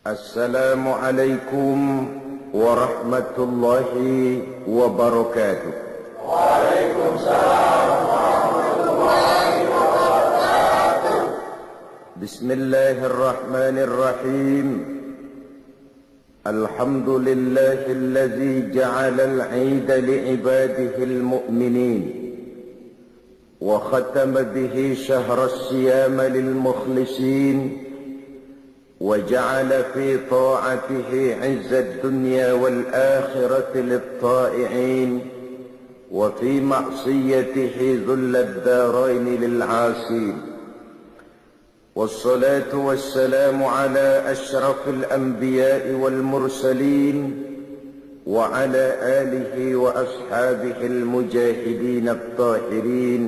Assalamualaikum warahmatullahi wabarakatuh. Waalaikumsalam warahmatullahi wabarakatuh. Bismillahirrahmanirrahim. Alhamdulillahilladzi ja'ala al-'ida li'ibadihi al-mu'minin wa khatama bihi shahra as-siyama lil-mukhlisin وجعل في طاعته عز الدنيا والآخرة للطائعين وفي معصيته ذل الدارين للعاصين والصلاة والسلام على أشرف الأنبياء والمرسلين وعلى آله وأصحابه المجاهدين الطاهرين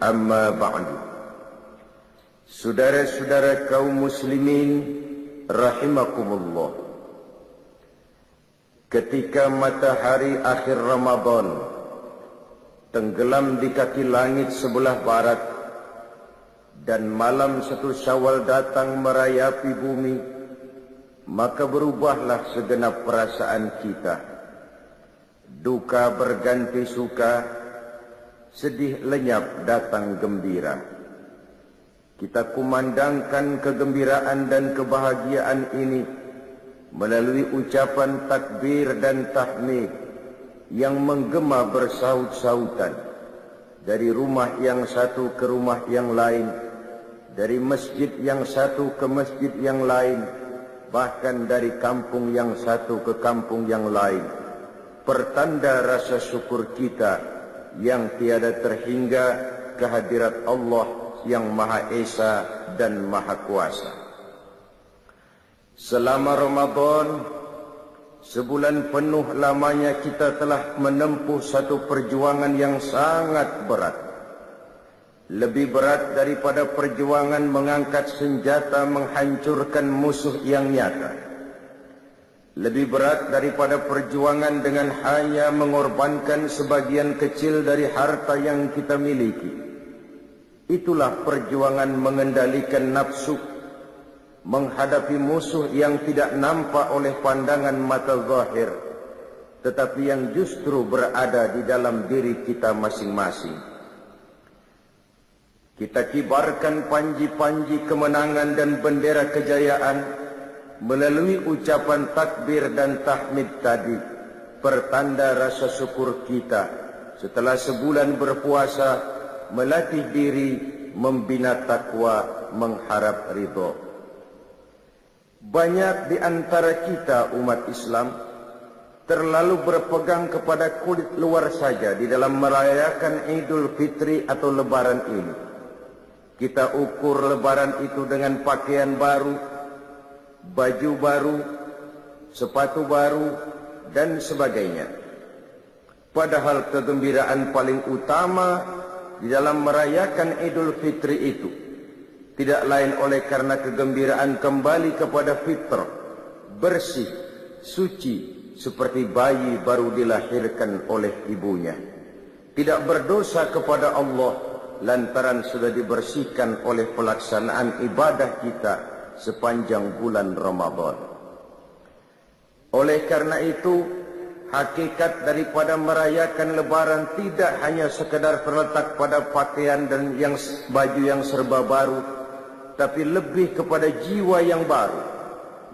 أما بعد. Saudara-saudara kaum muslimin rahimakumullah, ketika matahari akhir Ramadan tenggelam di kaki langit sebelah barat dan malam 1 Syawal datang merayapi bumi, maka berubahlah segenap perasaan kita. Duka berganti suka, sedih lenyap datang gembira. Kita kumandangkan kegembiraan dan kebahagiaan ini melalui ucapan takbir dan tahmid yang menggema bersaut-sautan dari rumah yang satu ke rumah yang lain, dari masjid yang satu ke masjid yang lain, bahkan dari kampung yang satu ke kampung yang lain. Pertanda rasa syukur kita yang tiada terhingga kehadirat Allah yang Maha Esa dan Maha Kuasa. Selama Ramadan, sebulan penuh lamanya kita telah menempuh satu perjuangan yang sangat berat. Lebih berat daripada perjuangan mengangkat senjata menghancurkan musuh yang nyata. Lebih berat daripada perjuangan dengan hanya mengorbankan sebagian kecil dari harta yang kita miliki. Itulah perjuangan mengendalikan nafsu, menghadapi musuh yang tidak nampak oleh pandangan mata zahir, tetapi yang justru berada di dalam diri kita masing-masing. Kita kibarkan panji-panji kemenangan dan bendera kejayaan melalui ucapan takbir dan tahmid tadi, pertanda rasa syukur kita setelah sebulan berpuasa, melatih diri, membina takwa, mengharap ridho. Banyak di antara kita umat Islam terlalu berpegang kepada kulit luar saja di dalam merayakan Idul Fitri atau Lebaran ini. Kita ukur Lebaran itu dengan pakaian baru, baju baru, sepatu baru, dan sebagainya. Padahal kegembiraan paling utama di dalam merayakan Idul Fitri itu tidak lain oleh karena kegembiraan kembali kepada fitrah, bersih, suci, seperti bayi baru dilahirkan oleh ibunya. Tidak berdosa kepada Allah lantaran sudah dibersihkan oleh pelaksanaan ibadah kita sepanjang bulan Ramadan. Oleh karena itu, hakikat daripada merayakan Lebaran tidak hanya sekedar terletak pada pakaian dan baju yang serba baru, tapi lebih kepada jiwa yang baru,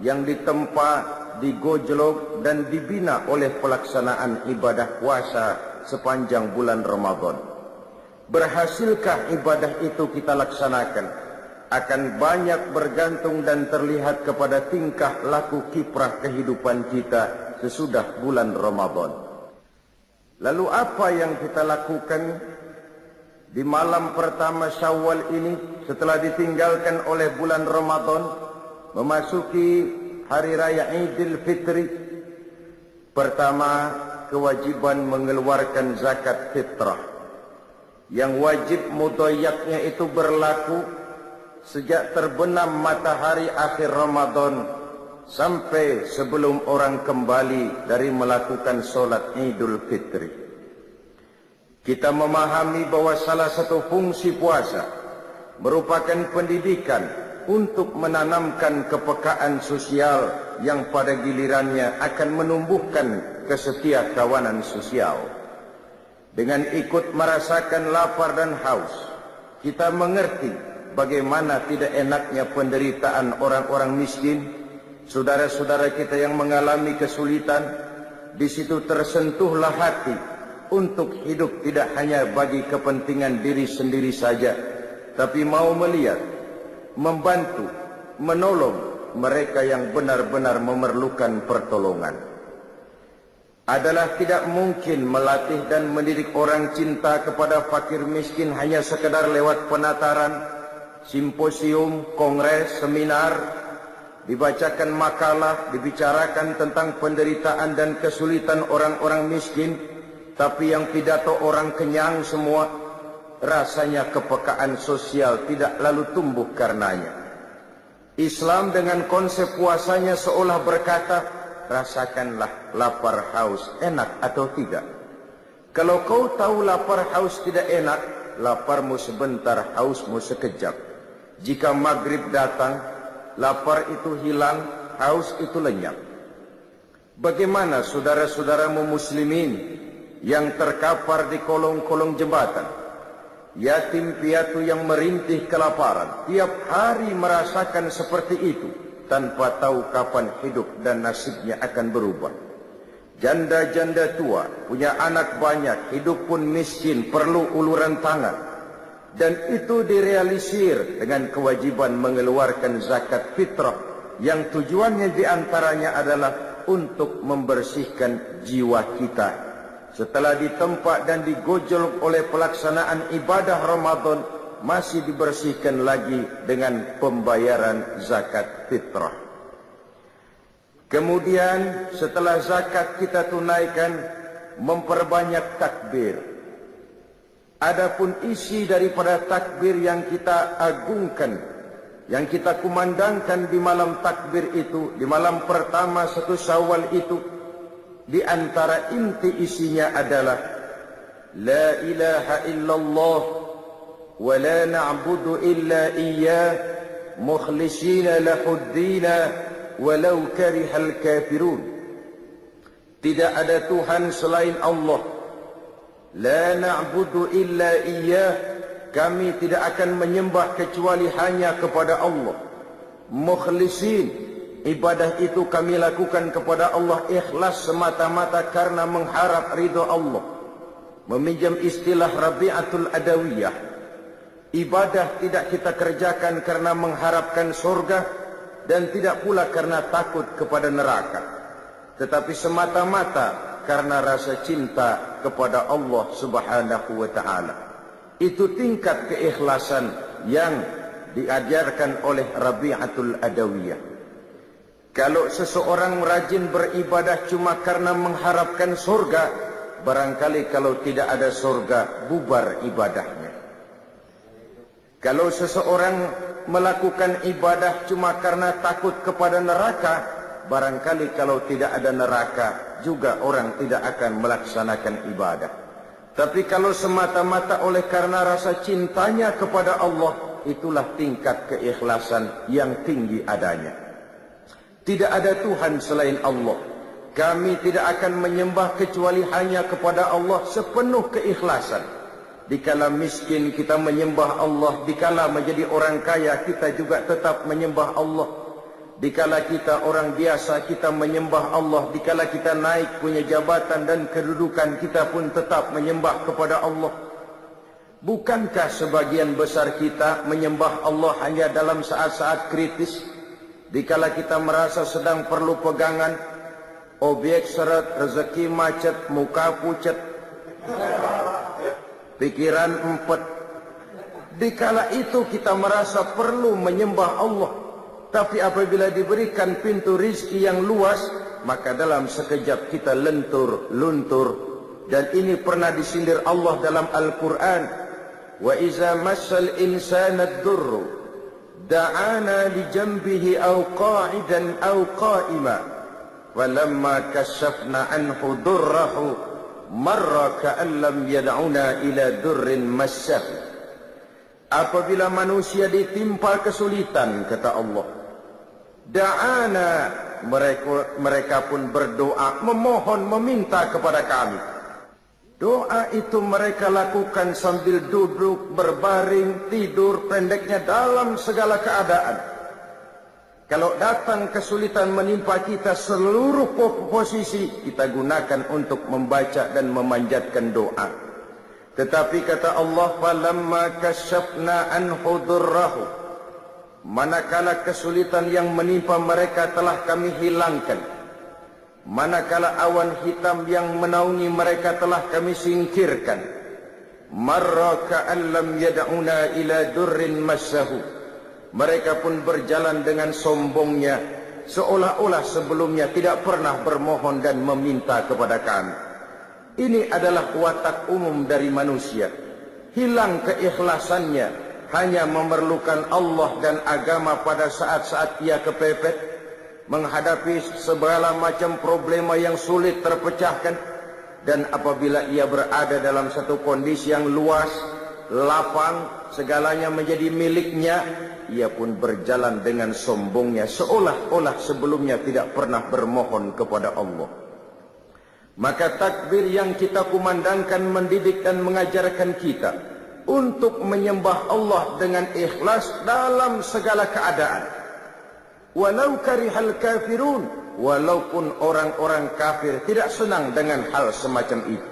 yang ditempa, digojlok dan dibina oleh pelaksanaan ibadah puasa sepanjang bulan Ramadan. Berhasilkah ibadah itu kita laksanakan, akan banyak bergantung dan terlihat kepada tingkah laku kiprah kehidupan kita sesudah bulan Ramadan. Lalu apa yang kita lakukan di malam pertama Syawal ini setelah ditinggalkan oleh bulan Ramadan, memasuki hari raya Idul Fitri? Pertama, kewajiban mengeluarkan zakat fitrah. Yang wajib mudhayyaqnya itu berlaku sejak terbenam matahari akhir Ramadan sampai sebelum orang kembali dari melakukan solat Idul Fitri. Kita memahami bahwa salah satu fungsi puasa merupakan pendidikan untuk menanamkan kepekaan sosial yang pada gilirannya akan menumbuhkan kesetiakawanan sosial. Dengan ikut merasakan lapar dan haus, kita mengerti bagaimana tidak enaknya penderitaan orang-orang miskin, saudara-saudara kita yang mengalami kesulitan. Di situ tersentuhlah hati untuk hidup tidak hanya bagi kepentingan diri sendiri saja, tapi mau melihat, membantu, menolong mereka yang benar-benar memerlukan pertolongan. Adalah tidak mungkin melatih dan mendidik orang cinta kepada fakir miskin hanya sekedar lewat penataran, simposium, kongres, seminar, dibacakan makalah, dibicarakan tentang penderitaan dan kesulitan orang-orang miskin, tapi yang pidato orang kenyang semua, rasanya kepekaan sosial tidak lalu tumbuh karenanya. Islam dengan konsep puasanya seolah berkata, rasakanlah lapar haus, enak atau tidak. Kalau kau tahu lapar haus tidak enak, laparmu sebentar, hausmu sekejap. Jika maghrib datang, lapar itu hilang, haus itu lenyap. Bagaimana saudara-saudaramu muslimin yang terkapar di kolong-kolong jembatan, yatim piatu yang merintih kelaparan, tiap hari merasakan seperti itu tanpa tahu kapan hidup dan nasibnya akan berubah. Janda-janda tua punya anak banyak, hidup pun miskin, perlu uluran tangan. Dan itu direalisir dengan kewajiban mengeluarkan zakat fitrah yang tujuannya diantaranya adalah untuk membersihkan jiwa kita. Setelah ditempa dan digojol oleh pelaksanaan ibadah Ramadan, masih dibersihkan lagi dengan pembayaran zakat fitrah. Kemudian setelah zakat kita tunaikan, memperbanyak takbir. Adapun isi daripada takbir yang kita agungkan, yang kita kumandangkan di malam takbir itu, di malam pertama 1 Syawal itu, di antara inti isinya adalah La ilaha illallah wa la na'budu illa iyyah mukhlishina lahuddina walau karihal kafirun. Tidak ada Tuhan selain Allah. La na'budu illa iyyah, kami tidak akan menyembah kecuali hanya kepada Allah. Mukhlisin, ibadah itu kami lakukan kepada Allah ikhlas semata-mata karena mengharap ridha Allah. Meminjam istilah Rabi'atul Adawiyah, ibadah tidak kita kerjakan karena mengharapkan surga dan tidak pula karena takut kepada neraka, tetapi semata-mata karena rasa cinta kepada Allah Subhanahu wa ta'ala. Itu tingkat keikhlasan yang diajarkan oleh Rabi'atul Adawiyah. Kalau seseorang rajin beribadah cuma karena mengharapkan surga, barangkali kalau tidak ada surga, bubar ibadahnya. Kalau seseorang melakukan ibadah cuma karena takut kepada neraka, barangkali kalau tidak ada neraka, juga orang tidak akan melaksanakan ibadah. Tapi kalau semata-mata oleh karena rasa cintanya kepada Allah, itulah tingkat keikhlasan yang tinggi adanya. Tidak ada Tuhan selain Allah. Kami tidak akan menyembah kecuali hanya kepada Allah sepenuh keikhlasan. Dikala miskin kita menyembah Allah, dikala menjadi orang kaya kita juga tetap menyembah Allah. Dikala kita orang biasa kita menyembah Allah, dikala kita naik punya jabatan dan kedudukan kita pun tetap menyembah kepada Allah. Bukankah sebagian besar kita menyembah Allah hanya dalam saat-saat kritis? Dikala kita merasa sedang perlu pegangan, objek seret, rezeki macet, muka pucat, pikiran empet. Dikala itu kita merasa perlu menyembah Allah. Tapi apabila diberikan pintu rizki yang luas, maka dalam sekejap kita lentur, luntur. Dan ini pernah disindir Allah dalam Al-Quran. Wa iza massal insana ad-durru da'ana li janbihi aw qa'idan aw qa'ima walamma kashafna anhu durrahu marra ka'an lam yad'una ila durrin massah. apabila manusia ditimpa kesulitan, kata Allah, da'ana, mereka pun berdoa, memohon, meminta kepada kami. Doa itu mereka lakukan sambil duduk, berbaring, tidur, pendeknya dalam segala keadaan. Kalau datang kesulitan menimpa kita, seluruh posisi kita gunakan untuk membaca dan memanjatkan doa. Tetapi kata Allah, falamma kasyafna anhu durrahu, manakala kesulitan yang menimpa mereka telah kami hilangkan, manakala awan hitam yang menaungi mereka telah kami singkirkan, marra ka'an lam yad'una ila durrin massahu, mereka pun berjalan dengan sombongnya, seolah-olah sebelumnya tidak pernah bermohon dan meminta kepada kami. Ini adalah watak umum dari manusia, hilang keikhlasannya, hanya memerlukan Allah dan agama pada saat-saat ia kepepet, menghadapi segala macam problema yang sulit terpecahkan, dan apabila ia berada dalam satu kondisi yang luas, lapang, segalanya menjadi miliknya, ia pun berjalan dengan sombongnya, seolah-olah sebelumnya tidak pernah bermohon kepada Allah. Maka takbir yang kita kumandangkan mendidik dan mengajarkan kita untuk menyembah Allah dengan ikhlas dalam segala keadaan. Walau karihal kafirun, walaupun orang-orang kafir tidak senang dengan hal semacam itu.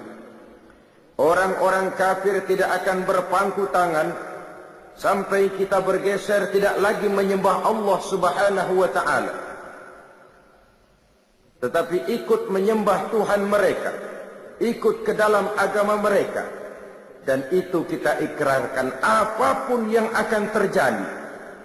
Orang-orang kafir tidak akan berpangku tangan sampai kita bergeser tidak lagi menyembah Allah Subhanahu wa ta'ala, tetapi ikut menyembah Tuhan mereka, ikut ke dalam agama mereka. Dan itu kita ikrarkan, apapun yang akan terjadi,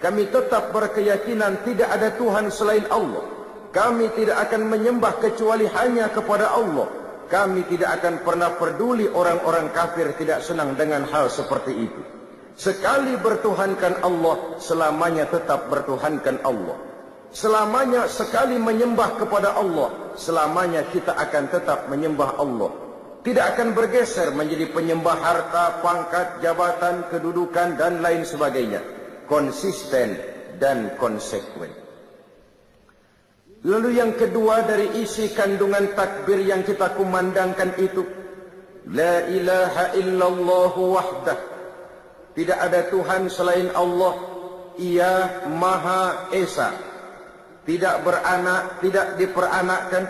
kami tetap berkeyakinan tidak ada Tuhan selain Allah. Kami tidak akan menyembah kecuali hanya kepada Allah. Kami tidak akan pernah peduli orang-orang kafir tidak senang dengan hal seperti itu. Sekali bertuhankan Allah, selamanya tetap bertuhankan Allah. Selamanya sekali menyembah kepada Allah, selamanya kita akan tetap menyembah Allah. Tidak akan bergeser menjadi penyembah harta, pangkat, jabatan, kedudukan dan lain sebagainya. Konsisten dan konsekuen. Lalu yang kedua dari isi kandungan takbir yang kita kumandangkan itu, la ilaha illallah wahdah, tidak ada Tuhan selain Allah, ia Maha Esa. Tidak beranak, tidak diperanakkan,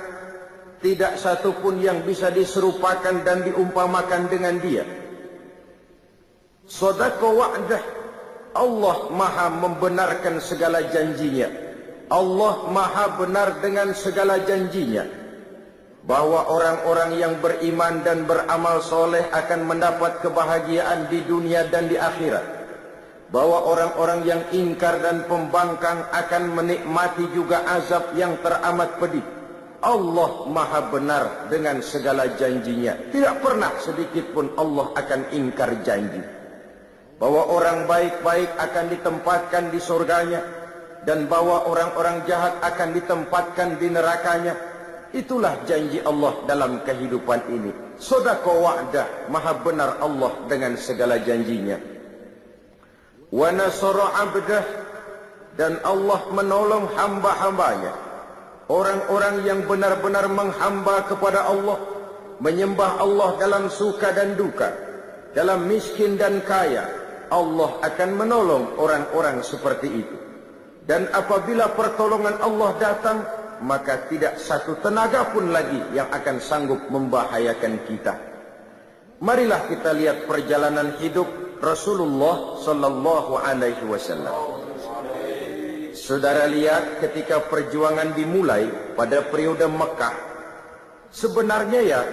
tidak satupun yang bisa diserupakan dan diumpamakan dengan dia. Sadaqa wa'dah, Allah Maha membenarkan segala janjinya. Allah Maha benar dengan segala janjinya, bahwa orang-orang yang beriman dan beramal soleh akan mendapat kebahagiaan di dunia dan di akhirat, bahwa orang-orang yang ingkar dan pembangkang akan menikmati juga azab yang teramat pedih. Allah Maha benar dengan segala janjinya, tidak pernah sedikit pun Allah akan ingkar janji. Bahwa orang baik-baik akan ditempatkan di surganya, dan bahwa orang-orang jahat akan ditempatkan di nerakanya. Itulah janji Allah dalam kehidupan ini. Sadaqa wa'dah, Maha benar Allah dengan segala janjinya. Wa nasara 'abdah, dan Allah menolong hamba-hambanya, orang-orang yang benar-benar menghamba kepada Allah, menyembah Allah dalam suka dan duka, dalam miskin dan kaya. Allah akan menolong orang-orang seperti itu. Dan apabila pertolongan Allah datang, maka tidak satu tenaga pun lagi yang akan sanggup membahayakan kita. Marilah kita lihat perjalanan hidup Rasulullah sallallahu alaihi wasallam. Saudara lihat ketika perjuangan dimulai pada periode Mekah, sebenarnya ya,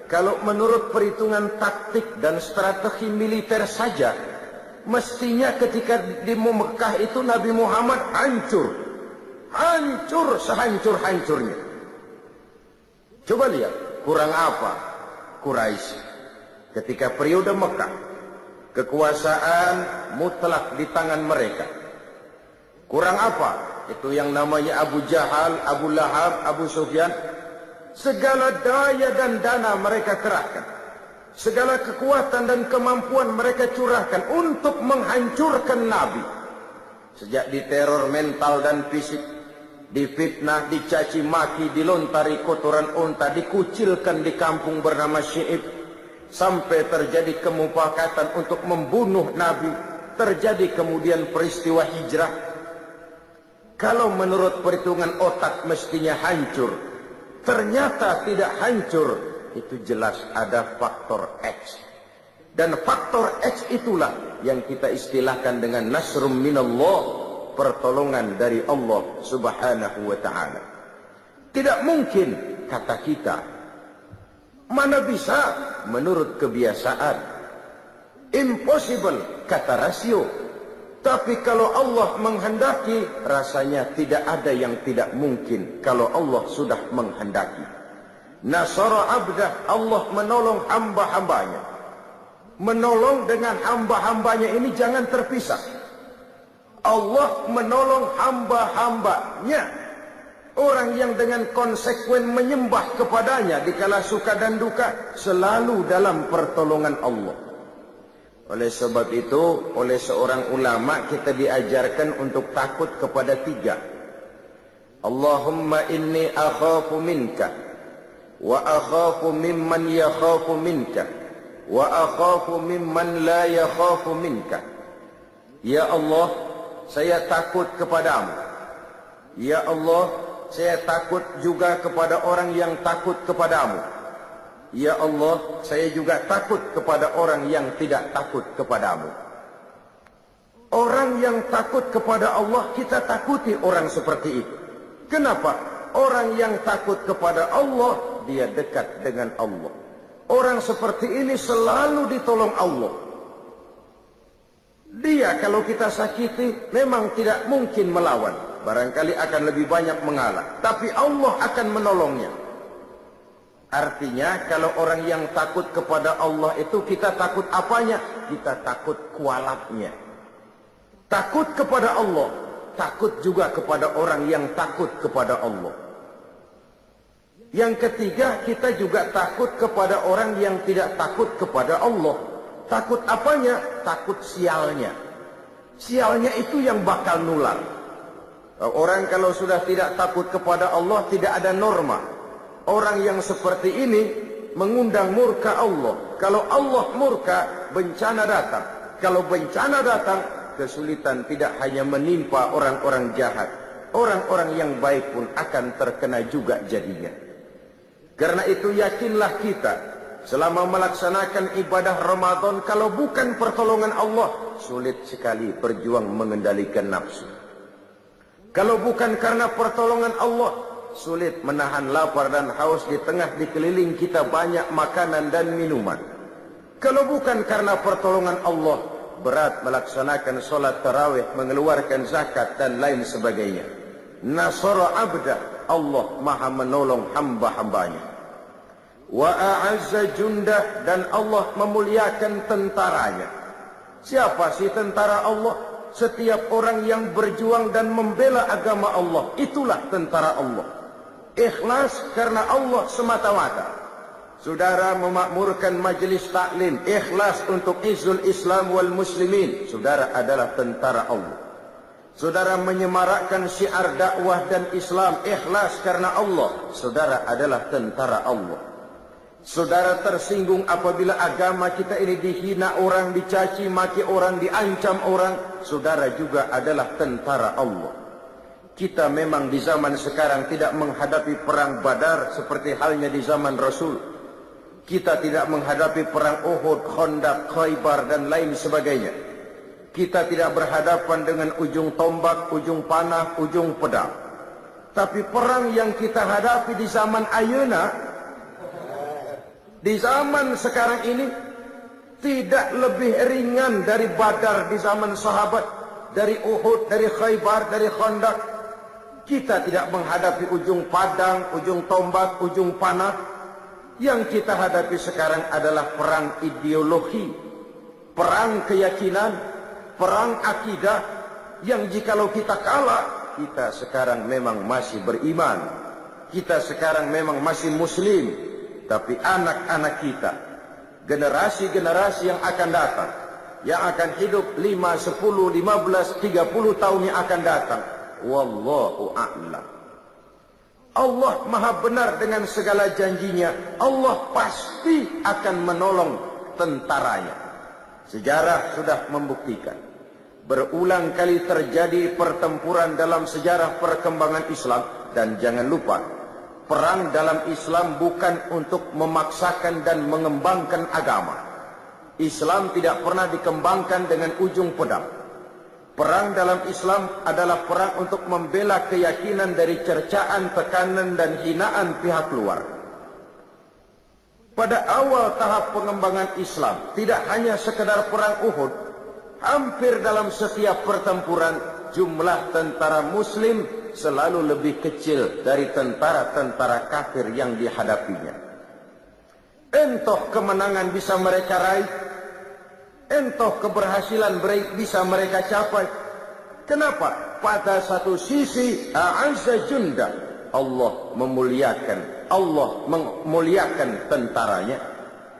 kalau menurut perhitungan taktik dan strategi militer saja, mestinya ketika di Mekah itu Nabi Muhammad hancur sehancur-hancurnya. Coba lihat, kurang apa Quraisy ketika periode Mekah? Kekuasaan mutlak di tangan mereka. Kurang apa? Itu yang namanya Abu Jahal, Abu Lahab, Abu Sufyan. Segala daya dan dana mereka kerahkan. segala kekuatan dan kemampuan mereka curahkan untuk menghancurkan Nabi. Sejak diteror mental dan fisik, difitnah, dicaci maki, dilontari kotoran unta, dikucilkan di kampung bernama Syi'ib, sampai terjadi kemufakatan untuk membunuh Nabi, terjadi kemudian peristiwa hijrah. Kalau menurut perhitungan otak mestinya hancur, ternyata tidak hancur. Itu jelas ada faktor X. Dan faktor X itulah yang kita istilahkan dengan nasrum minallah, pertolongan dari Allah subhanahu wa ta'ala. Tidak mungkin, kata kita. Mana bisa menurut kebiasaan. Impossible, kata rasio. Tapi kalau Allah menghendaki, rasanya tidak ada yang tidak mungkin kalau Allah sudah menghendaki. Nasara abdah, Allah menolong hamba-hambanya. Menolong dengan hamba-hambanya ini jangan terpisah. Allah menolong hamba-hambanya, orang yang dengan konsekuen menyembah kepadanya dikala suka dan duka, selalu dalam pertolongan Allah. Oleh sebab itu, oleh seorang ulama kita diajarkan untuk takut kepada tiga. Allahumma inni akhafu minka, wa akhafu mimman yakhafu minka, wa akhafu mimman la yakhafu minka. Ya Allah, saya takut kepadamu. Ya Allah, saya takut juga kepada orang yang takut kepadamu. Ya Allah, saya juga takut kepada orang yang tidak takut kepadamu. Orang yang takut kepada Allah, kita takuti orang seperti itu. Kenapa? Orang yang takut kepada Allah, dia dekat dengan Allah. Orang seperti ini selalu ditolong Allah. Dia kalau kita sakiti memang tidak mungkin melawan. Barangkali akan lebih banyak mengalah. Tapi Allah akan menolongnya. Artinya kalau orang yang takut kepada Allah itu kita takut apanya? Kita takut kualatnya. Takut kepada Allah. Takut juga kepada orang yang takut kepada Allah. Yang ketiga, kita juga takut kepada orang yang tidak takut kepada Allah. Takut apanya? Takut sialnya. Sialnya itu yang bakal nular. Orang kalau sudah tidak takut kepada Allah, tidak ada norma. Orang yang seperti ini mengundang murka Allah. Kalau Allah murka, bencana datang. Kalau bencana datang, kesulitan tidak hanya menimpa orang-orang jahat. Orang-orang yang baik pun akan terkena juga jadinya. Karena itu yakinlah kita, selama melaksanakan ibadah Ramadan, kalau bukan pertolongan Allah, sulit sekali berjuang mengendalikan nafsu. Kalau bukan karena pertolongan Allah, sulit menahan lapar dan haus di tengah dikeliling kita banyak makanan dan minuman. Kalau bukan karena pertolongan Allah, berat melaksanakan sholat tarawih, mengeluarkan zakat dan lain sebagainya. Nasara abdah, Allah maha menolong hamba-hambanya. Wa a'azza jundah, dan Allah memuliakan tentaranya. Siapa sih tentara Allah? Setiap orang yang berjuang dan membela agama Allah, itulah tentara Allah. Ikhlas karena Allah semata-mata. Saudara memakmurkan majelis taklim, ikhlas untuk izul Islam wal muslimin, saudara adalah tentara Allah. Saudara menyemarakkan syiar dakwah dan Islam, ikhlas karena Allah, saudara adalah tentara Allah. Saudara tersinggung apabila agama kita ini dihina orang, dicaci maki orang, diancam orang, saudara juga adalah tentara Allah. Kita memang di zaman sekarang tidak menghadapi perang Badar seperti halnya di zaman Rasul. Kita tidak menghadapi perang Uhud, Khandaq, Khaybar dan lain sebagainya. Kita tidak berhadapan dengan ujung tombak, ujung panah, ujung pedang. Tapi perang yang kita hadapi di zaman ayeuna, di zaman sekarang ini, tidak lebih ringan dari Badar di zaman sahabat, dari Uhud, dari Khaybar, dari Khandaq. Kita tidak menghadapi ujung padang, ujung tombak, ujung panah. Yang kita hadapi sekarang adalah perang ideologi, perang keyakinan, perang akidah, yang jikalau kita kalah, kita sekarang memang masih beriman. Kita sekarang memang masih muslim. Tapi anak-anak kita generasi-generasi yang akan datang, yang akan hidup 5, 10, 15, 30 tahun yang akan datang. Wallahu a'lam. Allah maha benar dengan segala janjinya. Allah pasti akan menolong tentaranya. Sejarah sudah membuktikan. Berulang kali terjadi pertempuran dalam sejarah perkembangan Islam. Dan jangan lupa, perang dalam Islam bukan untuk memaksakan dan mengembangkan agama. Islam tidak pernah dikembangkan dengan ujung pedang. Perang dalam Islam adalah perang untuk membela keyakinan dari cercaan, tekanan, dan hinaan pihak luar. Pada awal tahap pengembangan Islam, tidak hanya sekedar perang Uhud, hampir dalam setiap pertempuran, jumlah tentara Muslim selalu lebih kecil dari tentara-tentara kafir yang dihadapinya. Entah kemenangan bisa mereka raih, entah keberhasilan bisa mereka capai. Kenapa? Pada satu sisi, a'azza junda, Allah memuliakan tentaranya.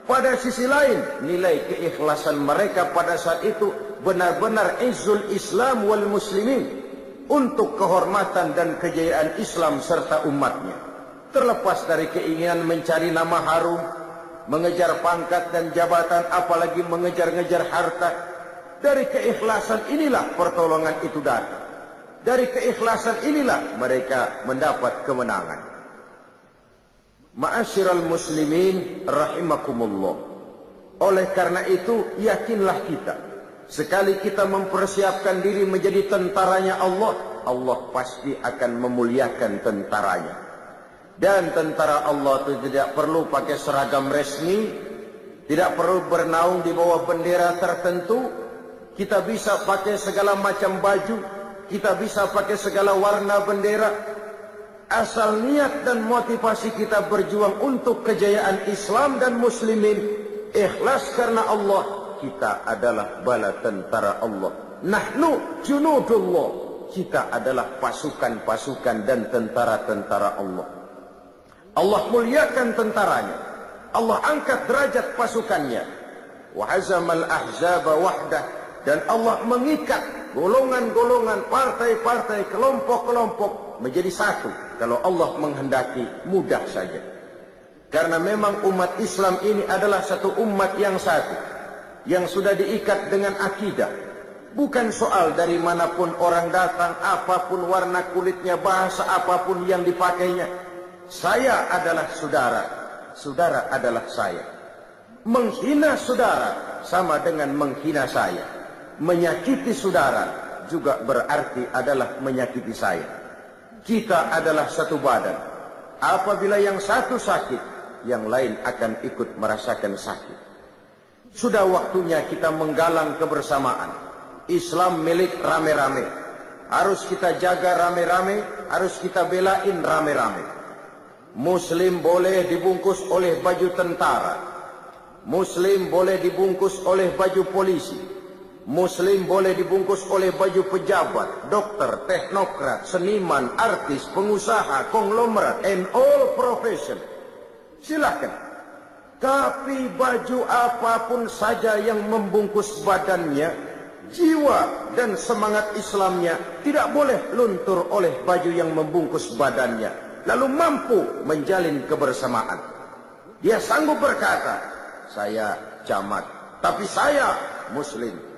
Pada sisi lain, nilai keikhlasan mereka pada saat itu benar-benar izzul Islam wal muslimin, untuk kehormatan dan kejayaan Islam serta umatnya. Terlepas dari keinginan mencari nama harum, mengejar pangkat dan jabatan, apalagi mengejar-ngejar harta, dari keikhlasan inilah pertolongan itu datang. Dari keikhlasan inilah mereka mendapat kemenangan. Ma'asyiral muslimin rahimakumullah. Oleh karena itu, yakinlah kita, sekali kita mempersiapkan diri menjadi tentaranya Allah, Allah pasti akan memuliakan tentaranya. Dan tentara Allah itu tidak perlu pakai seragam resmi, tidak perlu bernaung di bawah bendera tertentu. Kita bisa pakai segala macam baju, kita bisa pakai segala warna bendera. Asal niat dan motivasi kita berjuang untuk kejayaan Islam dan muslimin, ikhlas karena Allah, kita adalah bala tentara Allah. Nahnu junudullah, kita adalah pasukan-pasukan dan tentara-tentara Allah. Allah muliakan tentaranya, Allah angkat derajat pasukannya. Wa hazamal ahzaba wahdah, dan Allah mengikat golongan-golongan, partai-partai, kelompok-kelompok menjadi satu. Kalau Allah menghendaki, mudah saja. Karena memang umat Islam ini adalah satu umat yang satu, yang sudah diikat dengan akidah. Bukan soal dari manapun orang datang, apapun warna kulitnya, bahasa apapun yang dipakainya. Saya adalah saudara, saudara adalah saya. Menghina saudara sama dengan menghina saya. Menyakiti saudara juga berarti adalah menyakiti saya. Kita adalah satu badan. Apabila yang satu sakit, yang lain akan ikut merasakan sakit. Sudah waktunya kita menggalang kebersamaan. Islam milik rame-rame. Harus kita jaga rame-rame, harus kita belain rame-rame. Muslim boleh dibungkus oleh baju tentara. Muslim boleh dibungkus oleh baju polisi. Muslim boleh dibungkus oleh baju pejabat, dokter, teknokrat, seniman, artis, pengusaha, konglomerat, and all profession. Silakan. Tapi baju apapun saja yang membungkus badannya, jiwa dan semangat Islamnya tidak boleh luntur oleh baju yang membungkus badannya, lalu mampu menjalin kebersamaan. Dia sanggup berkata, saya camat, tapi saya Muslim.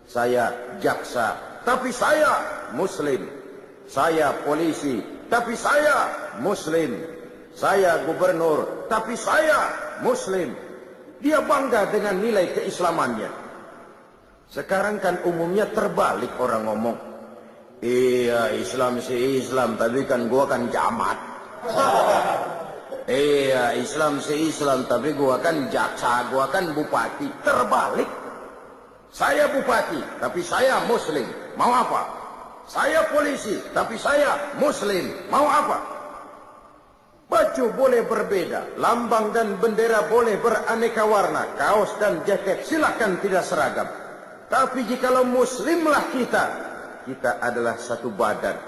Saya jaksa, tapi saya Muslim. Saya polisi, tapi saya Muslim. Saya gubernur, tapi saya Muslim. Dia bangga dengan nilai keislamannya. Sekarang kan umumnya terbalik orang ngomong. Iya, Islam sih Islam, tapi kan gua kan camat. Iya, Islam sih Islam, tapi gua kan jaksa, gua kan bupati. Terbalik. Saya bupati, tapi saya Muslim. Mau apa? Saya polisi, tapi saya Muslim. Mau apa? Baju boleh berbeda, lambang dan bendera boleh beraneka warna, kaos dan jaket silakan tidak seragam. Tapi jikalau Muslimlah kita adalah satu badan.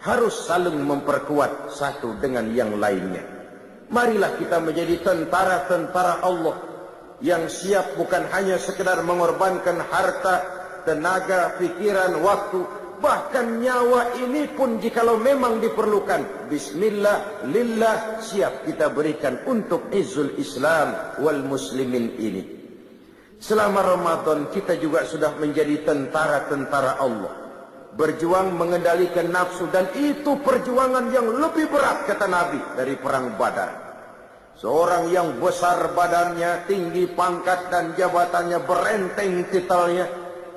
Harus saling memperkuat satu dengan yang lainnya. Marilah kita menjadi tentara-tentara Allah. yang siap bukan hanya sekedar mengorbankan harta, tenaga, pikiran, waktu, bahkan nyawa ini pun jikalau memang diperlukan, bismillah, lillah, siap kita berikan untuk izzul Islam wal muslimin ini. Selama Ramadan kita juga sudah menjadi tentara-tentara Allah, berjuang mengendalikan nafsu, dan itu perjuangan yang lebih berat kata Nabi dari perang Badar. Seorang yang besar badannya, tinggi pangkat dan jabatannya, berenteng titelnya,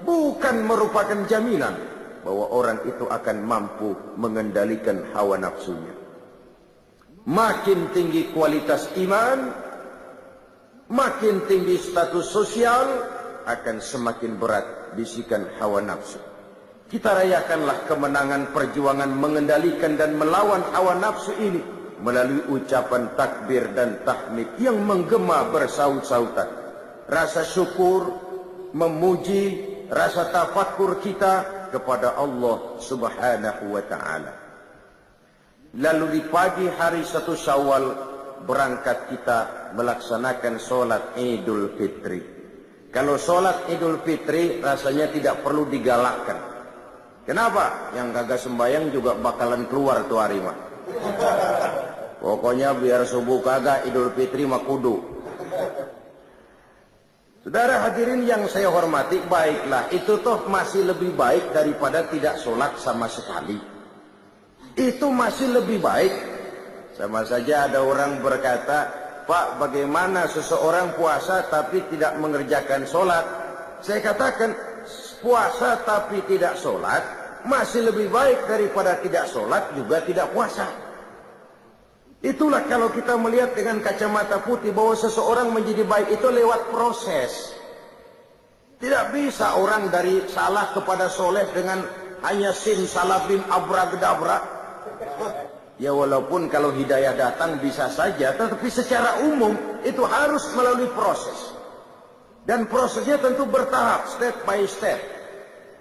bukan merupakan jaminan bahwa orang itu akan mampu mengendalikan hawa nafsunya. Makin tinggi kualitas iman, makin tinggi status sosial, akan semakin berat bisikan hawa nafsu. Kita rayakanlah kemenangan perjuangan mengendalikan dan melawan hawa nafsu ini melalui ucapan takbir dan tahmid yang menggema bersaut-sautan. Rasa syukur, memuji, rasa tafakkur kita kepada Allah Subhanahu wa ta'ala. Lalu di pagi hari 1 Syawal berangkat kita melaksanakan sholat Idul Fitri. Kalau sholat Idul Fitri rasanya tidak perlu digalakkan. Kenapa? Yang kagak sembahyang juga bakalan keluar tuh hari mah. Pokoknya biar subuh kagak, Idul Fitri mah kudu. Saudara hadirin yang saya hormati, baiklah, itu toh masih lebih baik daripada tidak sholat sama sekali. Itu masih lebih baik. Sama saja ada orang berkata, Pak, bagaimana seseorang puasa tapi tidak mengerjakan sholat? Saya katakan, puasa tapi tidak sholat masih lebih baik daripada tidak sholat juga tidak puasa. Itulah kalau kita melihat dengan kacamata putih bahwa seseorang menjadi baik itu lewat proses. Tidak bisa orang dari salah kepada soleh dengan hanya sin salabim abragdabra. Ya walaupun kalau hidayah datang bisa saja, tetapi secara umum itu harus melalui proses. Dan prosesnya tentu bertahap, step by step.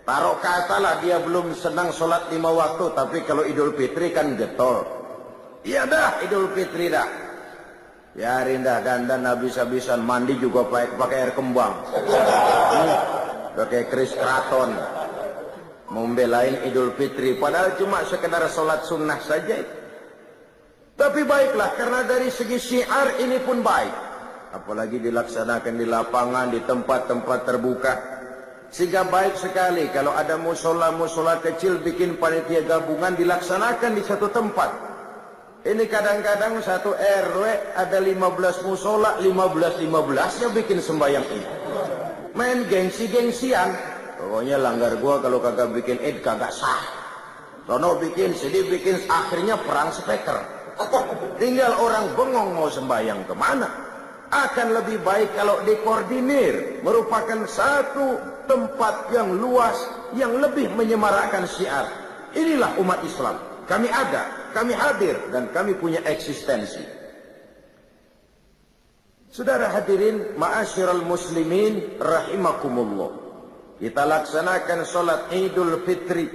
Taruh katalah dia belum senang sholat 5 waktu, tapi kalau Idul Fitri kan getol. Iya dah, Idul Fitri dah. Biarin dah, dandan habis-habisan, mandi juga pakai air kembang. Pakai keris keraton. Membelain Idul Fitri, padahal cuma sekedar sholat sunnah saja. Tapi baiklah, karena dari segi syiar ini pun baik. Apalagi dilaksanakan di lapangan, di tempat-tempat terbuka. Sehingga baik sekali kalau ada musola-musola kecil bikin panitia gabungan dilaksanakan di satu tempat. Ini kadang-kadang satu RW ada 15 musola, 15-15-nya bikin sembahyang ini. Main gengsi-gengsian. Pokoknya langgar gua kalau kagak bikin id kagak sah. Sono bikin, sini bikin, akhirnya perang speaker. Tinggal orang bengong mau sembahyang kemana. Akan lebih baik kalau dikoordinir, merupakan satu tempat yang luas yang lebih menyemarakkan syiar. Inilah umat Islam. Kami ada, kami hadir, dan kami punya eksistensi. Saudara hadirin, ma'asyiral muslimin rahimakumullah. Kita laksanakan sholat Idul Fitri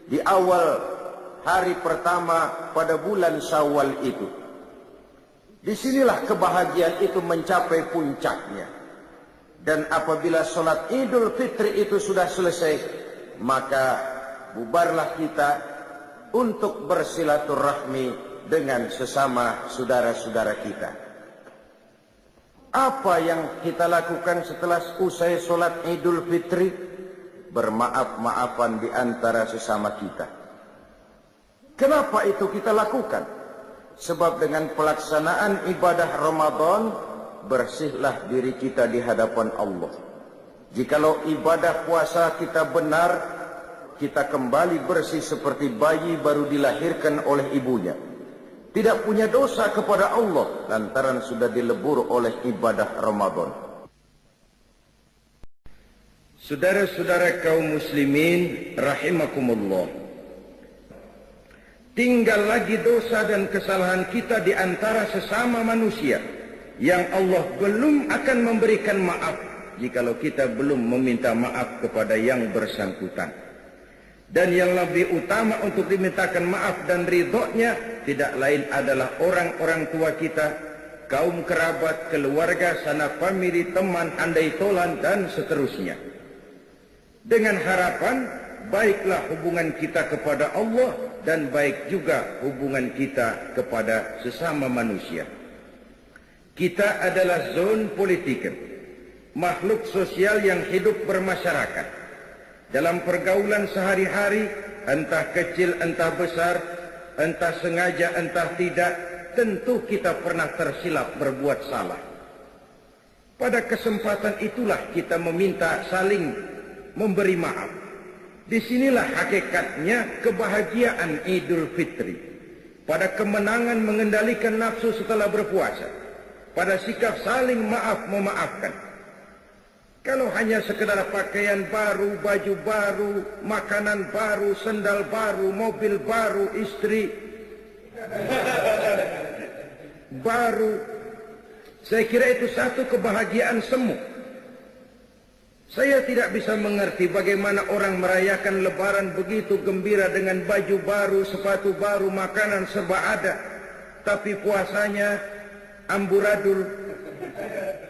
di awal hari pertama pada bulan Syawal itu. Disinilah kebahagiaan itu mencapai puncaknya. Dan apabila sholat Idul Fitri itu sudah selesai, maka bubarlah kita untuk bersilaturahmi dengan sesama saudara-saudara kita. Apa yang kita lakukan setelah usai sholat Idul Fitri? Bermaaf-maafan di antara sesama kita. Kenapa itu kita lakukan? Sebab dengan pelaksanaan ibadah Ramadan, bersihlah diri kita di hadapan Allah. Jikalau ibadah puasa kita benar, kita kembali bersih seperti bayi baru dilahirkan oleh ibunya. Tidak punya dosa kepada Allah lantaran sudah dilebur oleh ibadah Ramadan. Saudara-saudara kaum muslimin rahimakumullah. Tinggal lagi dosa dan kesalahan kita di antara sesama manusia yang Allah belum akan memberikan maaf jikalau kita belum meminta maaf kepada yang bersangkutan. Dan yang lebih utama untuk dimintakan maaf dan ridhonya tidak lain adalah orang-orang tua kita, kaum kerabat, keluarga, sanak famili, teman, andai tolan, dan seterusnya. Dengan harapan, baiklah hubungan kita kepada Allah dan baik juga hubungan kita kepada sesama manusia. Kita adalah zon politik, makhluk sosial yang hidup bermasyarakat. Dalam pergaulan sehari-hari, entah kecil, entah besar, entah sengaja, entah tidak, tentu kita pernah tersilap berbuat salah. Pada kesempatan itulah kita meminta saling memberi maaf. Disinilah hakikatnya kebahagiaan Idul Fitri. Pada kemenangan mengendalikan nafsu setelah berpuasa. Pada sikap saling maaf memaafkan. Kalau hanya sekedar pakaian baru, baju baru, makanan baru, sendal baru, mobil baru, istri baru, saya kira itu satu kebahagiaan semu. Saya tidak bisa mengerti bagaimana orang merayakan Lebaran begitu gembira dengan baju baru, sepatu baru, makanan serba ada, tapi puasanya amburadul,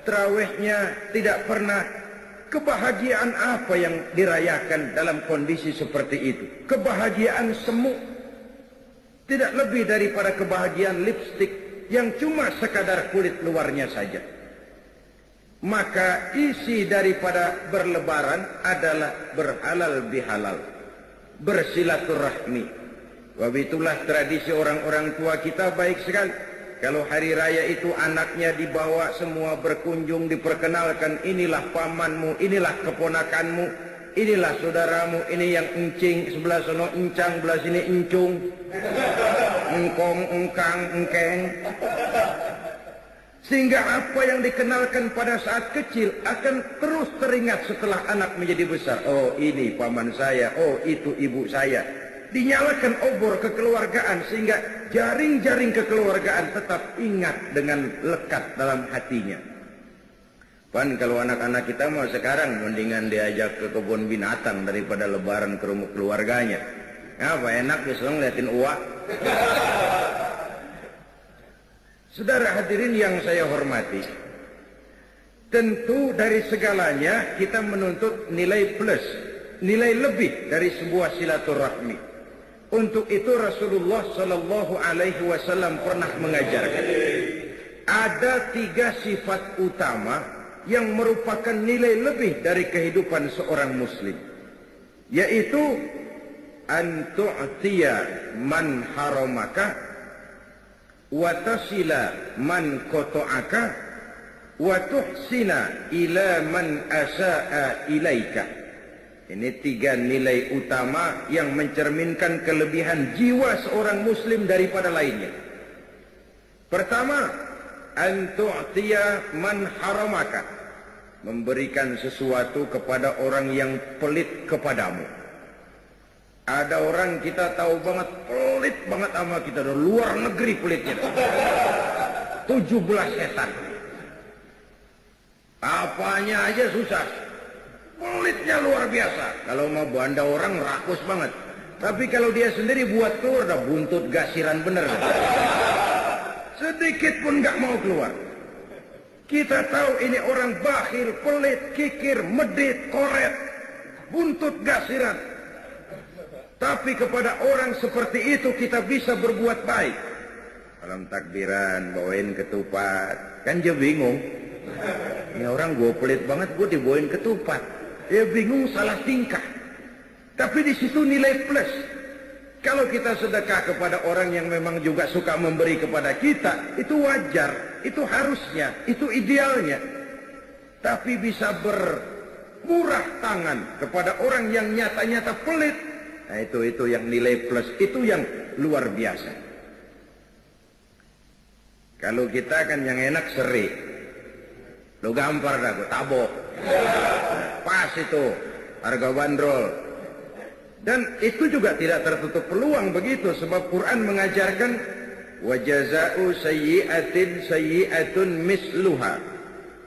tarawihnya tidak pernah. Kebahagiaan apa yang dirayakan dalam kondisi seperti itu? Kebahagiaan semu. Tidak lebih daripada kebahagiaan lipstik yang cuma sekadar kulit luarnya saja. Maka isi daripada berlebaran adalah berhalal bihalal, bersilaturahmi. Sebab itulah tradisi orang-orang tua kita baik sekali. Kalau hari raya itu anaknya dibawa semua berkunjung, diperkenalkan, inilah pamanmu, inilah keponakanmu, inilah saudaramu, ini yang encing, sebelah sono encang, sebelah sini encung, engkong, engkang, engkeng. Sehingga apa yang dikenalkan pada saat kecil akan terus teringat setelah anak menjadi besar. Oh, ini paman saya, oh itu ibu saya. Dinyalakan obor kekeluargaan sehingga jaring-jaring kekeluargaan tetap ingat dengan lekat dalam hatinya. Pan kalau anak-anak kita mau sekarang mendingan diajak ke kebun binatang daripada lebaran ke rumah keluarganya. Apa enak bisa ngeliatin uak. Saudara hadirin yang saya hormati, tentu dari segalanya kita menuntut nilai plus, nilai lebih dari sebuah silaturahmi. Untuk itu Rasulullah Sallallahu Alaihi Wasallam pernah mengajarkan ada 3 sifat utama yang merupakan nilai lebih dari kehidupan seorang muslim, yaitu an tu'tiya man haramaka wa tasila man qata'aka wa tuhsina ila man asa'a ilaika. Ini 3 nilai utama yang mencerminkan kelebihan jiwa seorang muslim daripada lainnya. Pertama, an tu'tiya man haramaka, memberikan sesuatu kepada orang yang pelit kepadamu. Ada orang kita tahu banget pelit banget sama kita, dari luar negeri pelitnya. 17 setan. Apanya aja susah. Pelitnya luar biasa. Kalau mau banda orang rakus banget. Tapi kalau dia sendiri buat keluar dah buntut gasiran bener. Sedikit pun nggak mau keluar. Kita tahu ini orang bakhil, pelit, kikir, medit, koret, buntut gasiran. Tapi kepada orang seperti itu kita bisa berbuat baik. Dalam takbiran bawain ketupat, kan dia bingung. Ini orang gue pelit banget, gue dibawain ketupat. Dia bingung, salah tingkah. Tapi di situ nilai plus. Kalau kita sedekah kepada orang yang memang juga suka memberi kepada kita, itu wajar, itu harusnya, itu idealnya. Tapi bisa bermurah tangan kepada orang yang nyata-nyata pelit. Nah itu yang nilai plus, itu yang luar biasa. Kalau kita kan yang enak seri. Lo gampar dah, gue tabok. Pas itu harga bandrol. Dan itu juga tidak tertutup peluang begitu, sebab Quran mengajarkan wa jazaa'u sayyi'atin sayyi'atun misluha.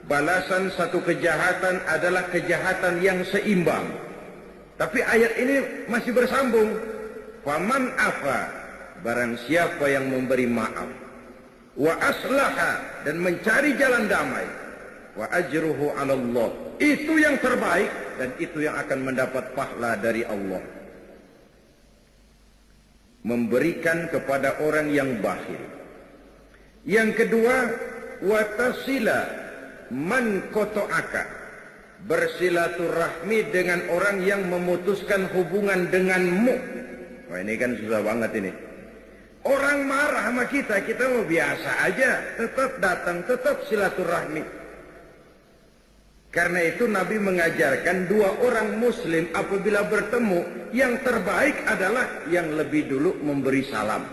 Balasan satu kejahatan adalah kejahatan yang seimbang. Tapi ayat ini masih bersambung. Faman afa, barang siapa yang memberi maaf, wa aslaha, dan mencari jalan damai, wa ajruhu 'ala Allah. Itu yang terbaik dan itu yang akan mendapat pahala dari Allah. Memberikan kepada orang yang bakhil. Yang kedua, wa tasila man qata'aka, bersilaturahmi dengan orang yang memutuskan hubungan denganmu. Wah, ini kan susah banget ini. Orang marah sama kita, kita mau biasa aja, tetap datang, tetap silaturahmi. Karena itu Nabi mengajarkan dua orang muslim apabila bertemu, yang terbaik adalah yang lebih dulu memberi salam.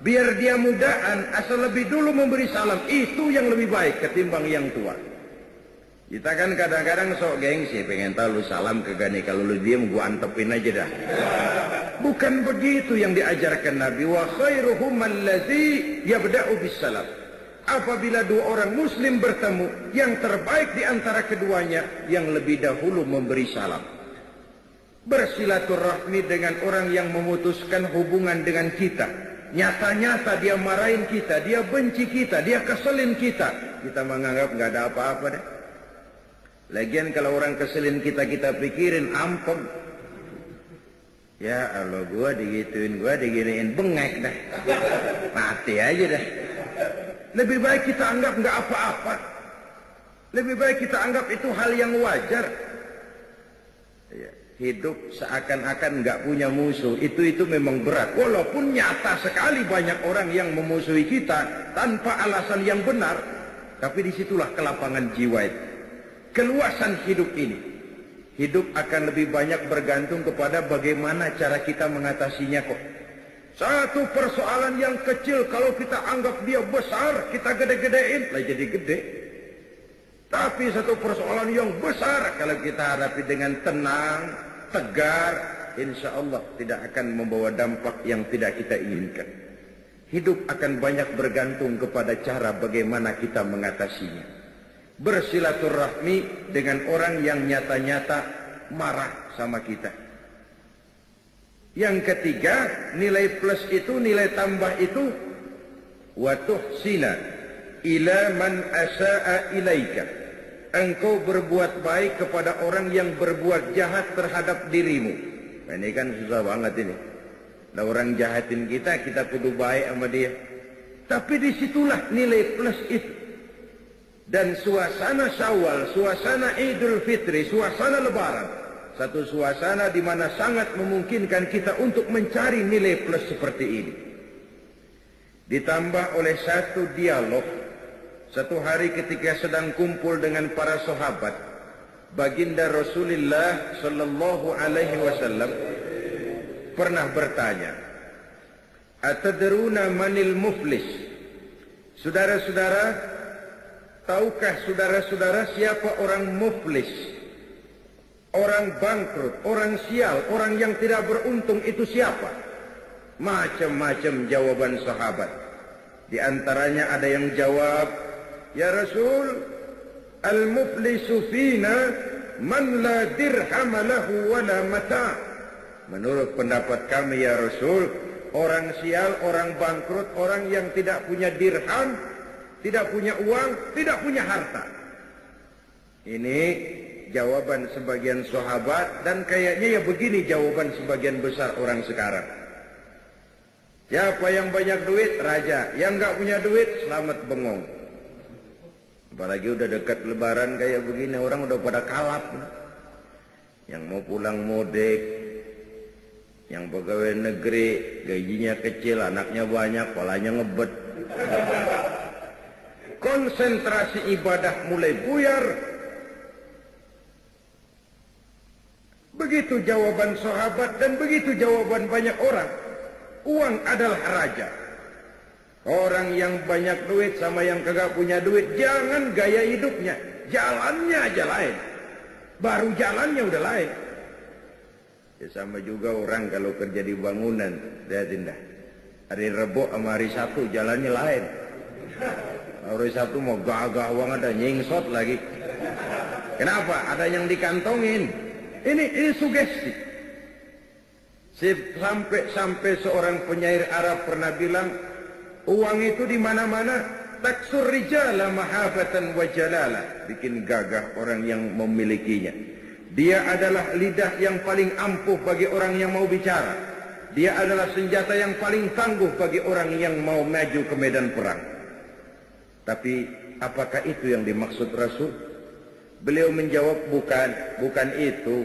Biar dia mudaan, asal lebih dulu memberi salam, itu yang lebih baik ketimbang yang tua. Kita kan kadang-kadang sok gengsi, pengen tahu lu salam ke gani, kalau lu diem gua antepin aja dah. Bukan begitu yang diajarkan Nabi. Wa khairuhum allazi yabda'u bisalam. Apabila dua orang muslim bertemu, yang terbaik di antara keduanya yang lebih dahulu memberi salam. Bersilaturahmi dengan orang yang memutuskan hubungan dengan kita. Nyata-nyata dia marahin kita, dia benci kita, dia keselin kita. Kita menganggap nggak ada apa-apa deh. Lagian kalau orang keselin kita, kita pikirin ampun. Ya Allah, gua diginiin, bengek dah. Mati aja dah. Lebih baik kita anggap nggak apa-apa. Lebih baik kita anggap itu hal yang wajar. Ya, hidup seakan-akan nggak punya musuh, itu memang berat. Walaupun nyata sekali banyak orang yang memusuhi kita tanpa alasan yang benar, tapi disitulah kelapangan jiwa itu. Keluasan hidup ini. Hidup akan lebih banyak bergantung kepada bagaimana cara kita mengatasinya kok. Satu persoalan yang kecil kalau kita anggap dia besar, kita gede-gedein, lah jadi gede. Tapi satu persoalan yang besar kalau kita hadapi dengan tenang, tegar, insya Allah tidak akan membawa dampak yang tidak kita inginkan. Hidup akan banyak bergantung kepada cara bagaimana kita mengatasinya. Bersilaturahmi dengan orang yang nyata-nyata marah sama kita. Yang ketiga, nilai plus itu, nilai tambah itu, wa tuhsina ila man asaa ilaika. Engkau berbuat baik kepada orang yang berbuat jahat terhadap dirimu. Nah, ini kan susah banget ini. Nah, orang jahatin kita, kita kudu baik sama dia. Tapi disitulah nilai plus itu. Dan suasana Syawal, suasana Idul Fitri, suasana Lebaran, satu suasana di mana sangat memungkinkan kita untuk mencari nilai plus seperti ini. Ditambah oleh satu dialog, satu hari ketika sedang kumpul dengan para sahabat, baginda Rasulullah Sallallahu Alaihi Wasallam pernah bertanya, "Atadruna manil muflis?" Saudara-saudara, tahukah saudara-saudara siapa orang muflis? Orang bangkrut, orang sial, orang yang tidak beruntung itu siapa? Macam-macam jawaban sahabat. Di antaranya ada yang jawab, "Ya Rasul, al-muflisu fina man la dirham lahu wa la mata." Menurut pendapat kami ya Rasul, orang sial, orang bangkrut, orang yang tidak punya dirham, tidak punya uang, tidak punya harta. Ini jawaban sebagian sahabat, dan kayaknya ya begini jawaban sebagian besar orang sekarang. Siapa yang banyak duit? Raja. Yang nggak punya duit? Selamat bengong. Apalagi udah dekat lebaran kayak begini, orang udah pada kalap. Yang mau pulang mudik, yang pegawai negeri, gajinya kecil, anaknya banyak, polanya ngebet. Konsentrasi ibadah mulai buyar. Begitu jawaban sahabat dan begitu jawaban banyak orang. Uang adalah raja. Orang yang banyak duit sama yang kagak punya duit, jangan gaya hidupnya, jalannya aja lain. Baru jalannya udah lain. Ya sama juga orang kalau kerja di bangunan, lihatin dah. Hari Rebo sama hari Sabtu jalannya lain. Hari Sabtu mau gagah uang ada nyingsot lagi. Kenapa? Ada yang dikantongin. Ini sugesti. Sampai seorang penyair Arab pernah bilang, uang itu di mana-mana, taksur rijala mahabatan wa jalala, bikin gagah orang yang memilikinya. Dia adalah lidah yang paling ampuh bagi orang yang mau bicara. Dia adalah senjata yang paling tangguh bagi orang yang mau maju ke medan perang. Tapi apakah itu yang dimaksud Rasul? Beliau menjawab, bukan itu.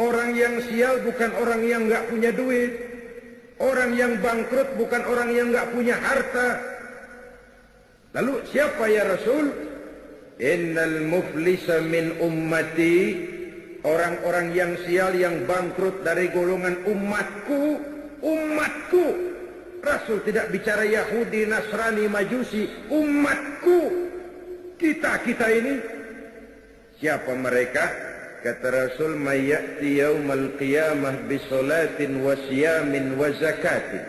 Orang yang sial bukan orang yang enggak punya duit. Orang yang bangkrut bukan orang yang enggak punya harta. Lalu siapa ya Rasul? Innal muflisa min ummati, orang-orang yang sial yang bangkrut dari golongan umatku. Rasul tidak bicara Yahudi, Nasrani, Majusi, umatku. Kita ini. Siapa mereka? Kata Rasul, mayyati yaumal qiyamah bisolatin wa siyamin wa zakatin.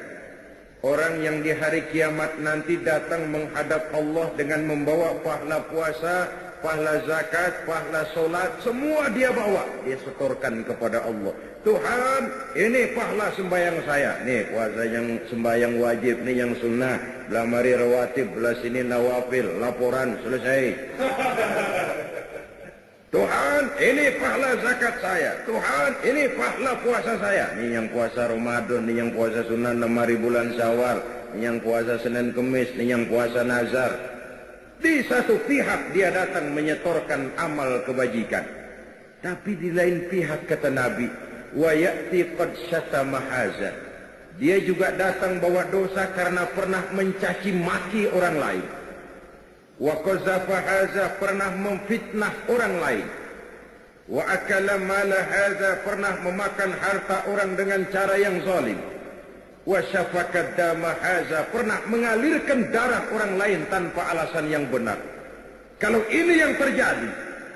Orang yang di hari kiamat nanti datang menghadap Allah dengan membawa pahala puasa, pahala zakat, pahala solat, semua dia bawa. Dia setorkan kepada Allah. Tuhan, ini pahala sembahyang saya. Nih puasa yang sembahyang wajib, nih yang sunnah. Belah mari rawatib, belah sini nawafil, laporan, selesai. Tuhan, ini pahala zakat saya. Tuhan, ini pahala puasa saya. Ini yang puasa Ramadan, ini yang puasa sunnah 6 hari bulan Syawal, ini yang puasa Senin Kemis, ini yang puasa Nazar. Di satu pihak dia datang menyetorkan amal kebajikan. Tapi di lain pihak kata Nabi, wa ya'ti qad syatama haza. Dia juga datang bawa dosa karena pernah mencaci maki orang lain. Wa qazafa haza, pernah memfitnah orang lain. Wa akala mala haza, pernah memakan harta orang dengan cara yang zalim. Wa syafaka dama haza, pernah mengalirkan darah orang lain tanpa alasan yang benar. Kalau ini yang terjadi,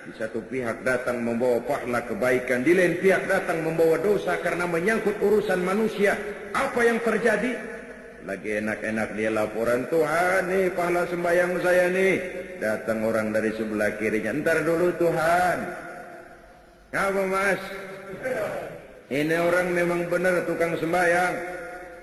di satu pihak datang membawa pahala kebaikan, di lain pihak datang membawa dosa karena menyangkut urusan manusia, apa yang terjadi? Lagi enak-enak dia laporan, Tuhan nih pahala sembahyang saya nih. Datang orang dari sebelah kirinya, ntar dulu Tuhan. Apa mas? Ini orang memang benar tukang sembahyang.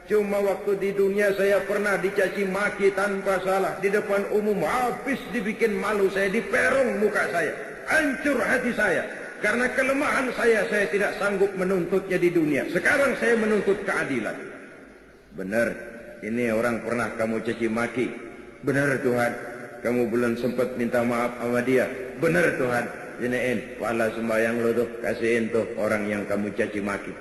Cuma waktu di dunia saya pernah dicaci maki tanpa salah. Di depan umum habis dibikin malu saya, diperong muka saya. Hancur hati saya. Karena kelemahan saya tidak sanggup menuntutnya di dunia. Sekarang saya menuntut keadilan. Benar. Ini orang pernah kamu caci maki. Benar Tuhan. Kamu belum sempat minta maaf sama dia. Benar Tuhan. Jiniin pahala sembahyang lo tuh. Kasihin tuh orang yang kamu caci maki.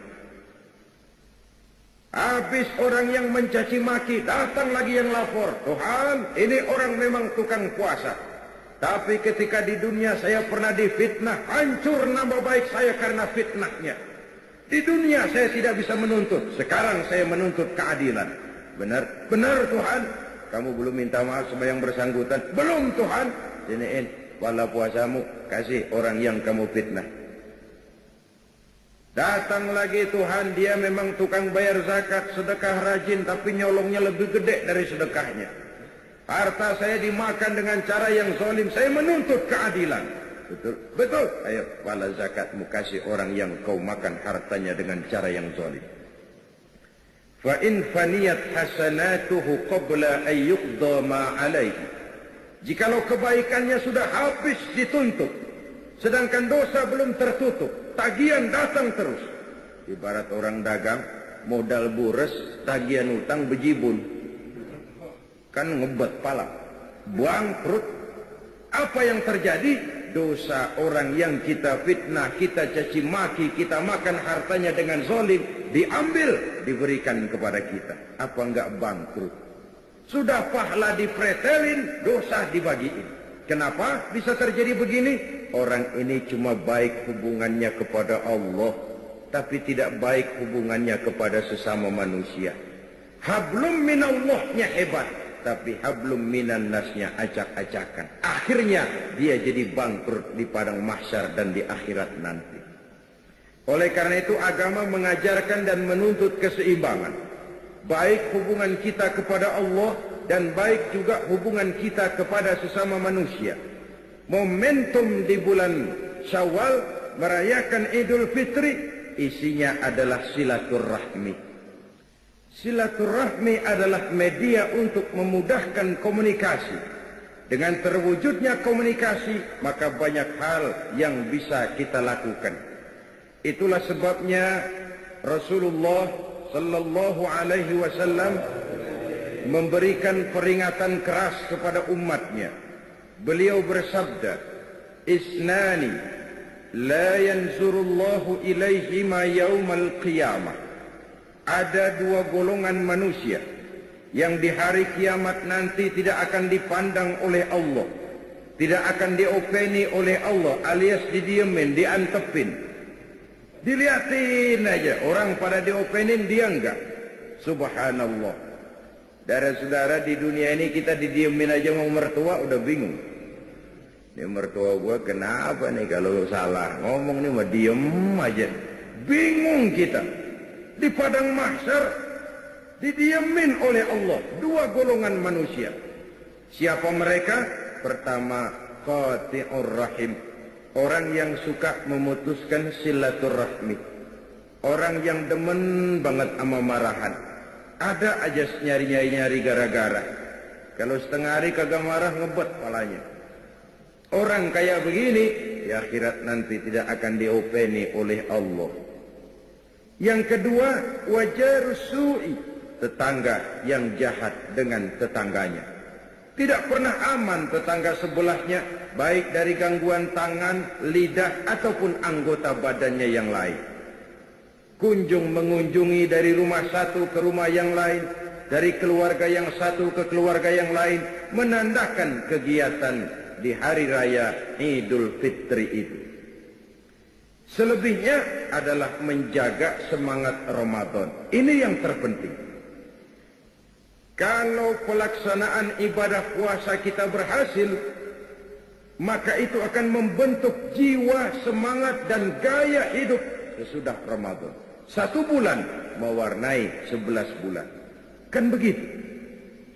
Habis orang yang mencaci maki, datang lagi yang lapor. Tuhan, ini orang memang tukang puasa. Tapi ketika di dunia saya pernah difitnah. Hancur nama baik saya karena fitnahnya. Di dunia saya tidak bisa menuntut. Sekarang saya menuntut keadilan. Benar Tuhan. Kamu belum minta maaf sama yang bersangkutan. Belum Tuhan. Jiniin pahala puasamu, kasih orang yang kamu fitnah. Datang lagi Tuhan, dia memang tukang bayar zakat, sedekah rajin, tapi nyolongnya lebih gede dari sedekahnya. Harta saya dimakan dengan cara yang zalim, saya menuntut keadilan. Betul. Ayo pahala zakatmu kasih orang yang kau makan hartanya dengan cara yang zalim. Fa in faniyat hasanatuhu qabla an yuqda ma alaihi. Jikalau kebaikannya sudah habis dituntut, sedangkan dosa belum tertutup, tagihan datang terus. Ibarat orang dagang, modal bures, tagihan utang bejibun. Kan ngebet pala. Bangkrut. Apa yang terjadi? Dosa orang yang kita fitnah, kita caci maki, kita makan hartanya dengan zalim, diambil, diberikan kepada kita. Apa enggak bangkrut? Sudah pahala dipretelin, dosa dibagiin. Kenapa bisa terjadi begini? Orang ini cuma baik hubungannya kepada Allah, tapi tidak baik hubungannya kepada sesama manusia. Hablum minallahnya hebat, tapi hablum minan nasnya acak-acakan. Akhirnya dia jadi bangkrut di padang mahsyar dan di akhirat nanti. Oleh karena itu agama mengajarkan dan menuntut keseimbangan. Baik hubungan kita kepada Allah dan baik juga hubungan kita kepada sesama manusia. Momentum di bulan Syawal merayakan Idul Fitri isinya adalah silaturahmi. Silaturahmi adalah media untuk memudahkan komunikasi. Dengan terwujudnya komunikasi, maka banyak hal yang bisa kita lakukan. Itulah sebabnya Rasulullah sallallahu alaihi wasallam memberikan peringatan keras kepada umatnya. Beliau bersabda, "Isnani la yanzurullahu ilaihima yaumal qiyamah." Ada dua golongan manusia yang di hari kiamat nanti tidak akan dipandang oleh Allah, tidak akan diopeni oleh Allah, alias didiemin, diantepin, dilihatin aja. Orang pada diopenin, dia enggak. Subhanallah. Saudara-saudara, di dunia ini kita didiemin aja mau mertua udah bingung. Ini mertua gua kenapa nih kalau salah ngomong nih mah diem aja. Bingung kita. Di padang mahsyar didiemin oleh Allah dua golongan manusia. Siapa mereka? Pertama, qati'ur rahim, orang yang suka memutuskan silaturahmi, orang yang demen banget sama marahan. Ada aja nyari-nyari gara-gara. Kalau setengah hari kagak marah, ngebet palanya. Orang kayak begini di akhirat nanti tidak akan diopeni oleh Allah. Yang kedua, wajarus su'i, tetangga yang jahat dengan tetangganya. Tidak pernah aman tetangga sebelahnya, baik dari gangguan tangan, lidah, ataupun anggota badannya yang lain. Kunjung mengunjungi dari rumah satu ke rumah yang lain, dari keluarga yang satu ke keluarga yang lain, menandakan kegiatan di hari raya Idul Fitri itu. Selebihnya adalah menjaga semangat Ramadan. Ini yang terpenting. Kalau pelaksanaan ibadah puasa kita berhasil, maka itu akan membentuk jiwa, semangat, dan gaya hidup sesudah Ramadan. 1 bulan mewarnai 11 bulan. Kan begitu.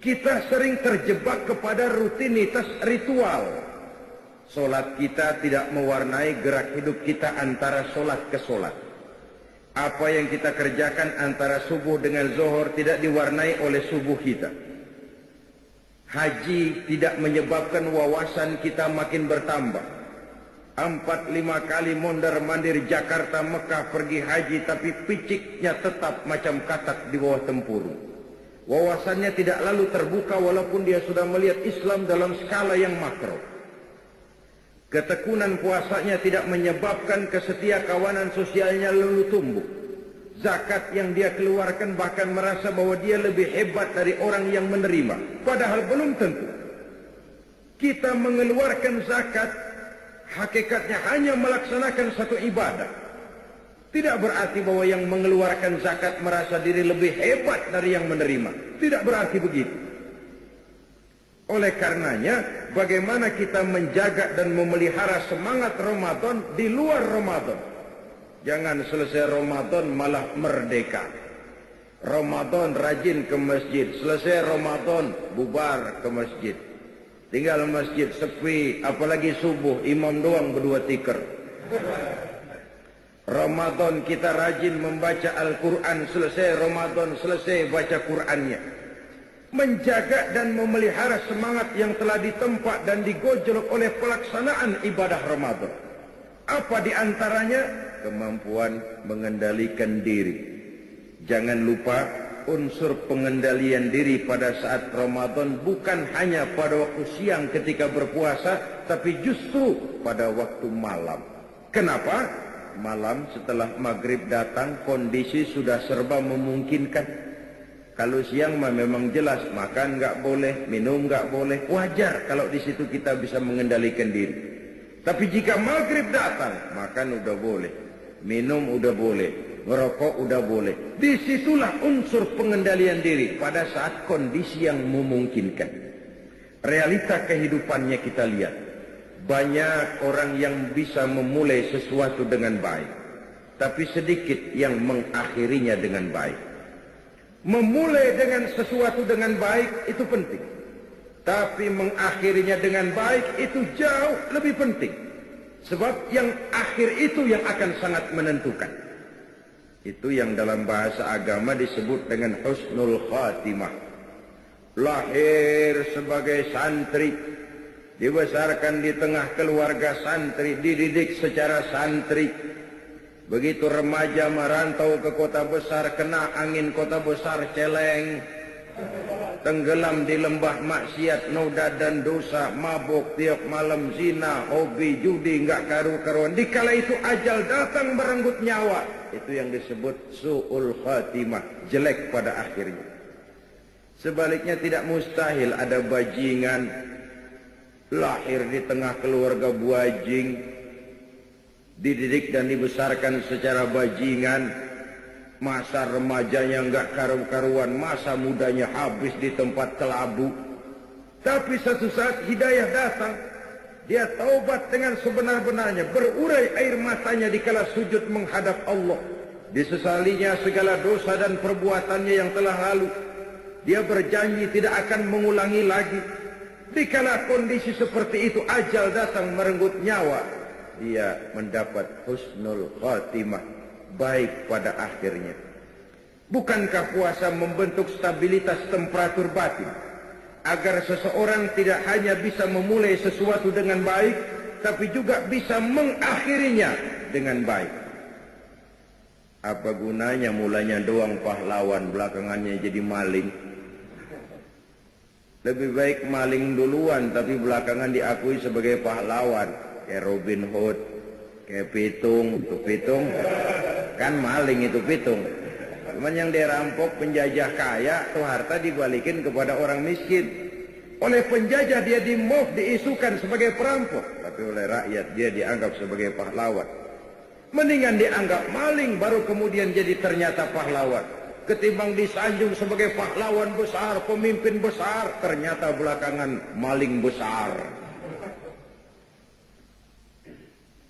Kita sering terjebak kepada rutinitas ritual. Solat kita tidak mewarnai gerak hidup kita antara solat ke solat. Apa yang kita kerjakan antara subuh dengan zuhur tidak diwarnai oleh subuh kita. Haji tidak menyebabkan wawasan kita makin bertambah. 4-5 kali mondar-mandir Jakarta Mekah pergi haji, tapi piciknya tetap macam katak di bawah tempurung. Wawasannya tidak lalu terbuka walaupun dia sudah melihat Islam dalam skala yang makro. Ketekunan puasanya tidak menyebabkan kesetiakawanan sosialnya lalu tumbuh. Zakat yang dia keluarkan bahkan merasa bahwa dia lebih hebat dari orang yang menerima. Padahal belum tentu. Kita mengeluarkan zakat, hakikatnya hanya melaksanakan satu ibadah. Tidak berarti bahwa yang mengeluarkan zakat merasa diri lebih hebat dari yang menerima. Tidak berarti begitu. Oleh karenanya, bagaimana kita menjaga dan memelihara semangat Ramadan di luar Ramadan. Jangan selesai Ramadan malah merdeka. Ramadan rajin ke masjid, selesai Ramadan bubar ke masjid. Tinggal masjid sepi, apalagi subuh, imam doang berdua tikar. Ramadan kita rajin membaca Al-Quran, selesai Ramadan, selesai baca Qurannya. Menjaga dan memelihara semangat yang telah ditempa dan digojolok oleh pelaksanaan ibadah Ramadan. Apa di antaranya? Kemampuan mengendalikan diri. Jangan lupa unsur pengendalian diri pada saat Ramadan bukan hanya pada waktu siang ketika berpuasa, tapi justru pada waktu malam. Kenapa? Malam setelah maghrib datang kondisi sudah serba memungkinkan. Kalau siang mah memang jelas makan nggak boleh, minum nggak boleh. Wajar kalau di situ kita bisa mengendalikan diri. Tapi jika maghrib datang, makan udah boleh, minum udah boleh, ngerokok udah boleh. Disitulah unsur pengendalian diri pada saat kondisi yang memungkinkan. Realita kehidupannya kita lihat. Banyak orang yang bisa memulai sesuatu dengan baik, tapi sedikit yang mengakhirinya dengan baik. Memulai dengan sesuatu dengan baik itu penting, tapi mengakhirinya dengan baik itu jauh lebih penting. Sebab yang akhir itu yang akan sangat menentukan. Itu yang dalam bahasa agama disebut dengan husnul khatimah. Lahir sebagai santri, dibesarkan di tengah keluarga santri, dididik secara santri. Begitu remaja merantau ke kota besar, kena angin kota besar celeng, tenggelam di lembah maksiat, noda dan dosa, mabuk tiap malam, zina, hobi, judi, enggak karu-karuan. Dikala itu ajal datang merenggut nyawa. Itu yang disebut su'ul khatimah, jelek pada akhirnya. Sebaliknya tidak mustahil ada bajingan lahir di tengah keluarga buajing, dididik dan dibesarkan secara bajingan, masa remajanya enggak karu-karuan, masa mudanya habis di tempat kelabu. Tapi satu saat hidayah datang, dia taubat dengan sebenar-benarnya, berurai air matanya dikala sujud menghadap Allah. Disesalinya segala dosa dan perbuatannya yang telah lalu. Dia berjanji tidak akan mengulangi lagi. Dikala kondisi seperti itu, ajal datang merenggut nyawa, dia mendapat husnul khatimah, baik pada akhirnya. Bukankah puasa membentuk stabilitas temperatur batin, agar seseorang tidak hanya bisa memulai sesuatu dengan baik, tapi juga bisa mengakhirinya dengan baik? Apa gunanya mulanya doang pahlawan, belakangannya jadi maling? Lebih baik maling duluan, tapi belakangan diakui sebagai pahlawan. Kayak Robin Hood, kayak Pitung. Itu Pitung kan maling, itu Pitung. Cuman yang dia rampok penjajah kaya, tuh harta dibalikin kepada orang miskin. Oleh penjajah dia dimove, diisukan sebagai perampok, tapi oleh rakyat dia dianggap sebagai pahlawan. Mendingan dianggap maling baru kemudian jadi ternyata pahlawan, ketimbang disanjung sebagai pahlawan besar, pemimpin besar, ternyata belakangan maling besar.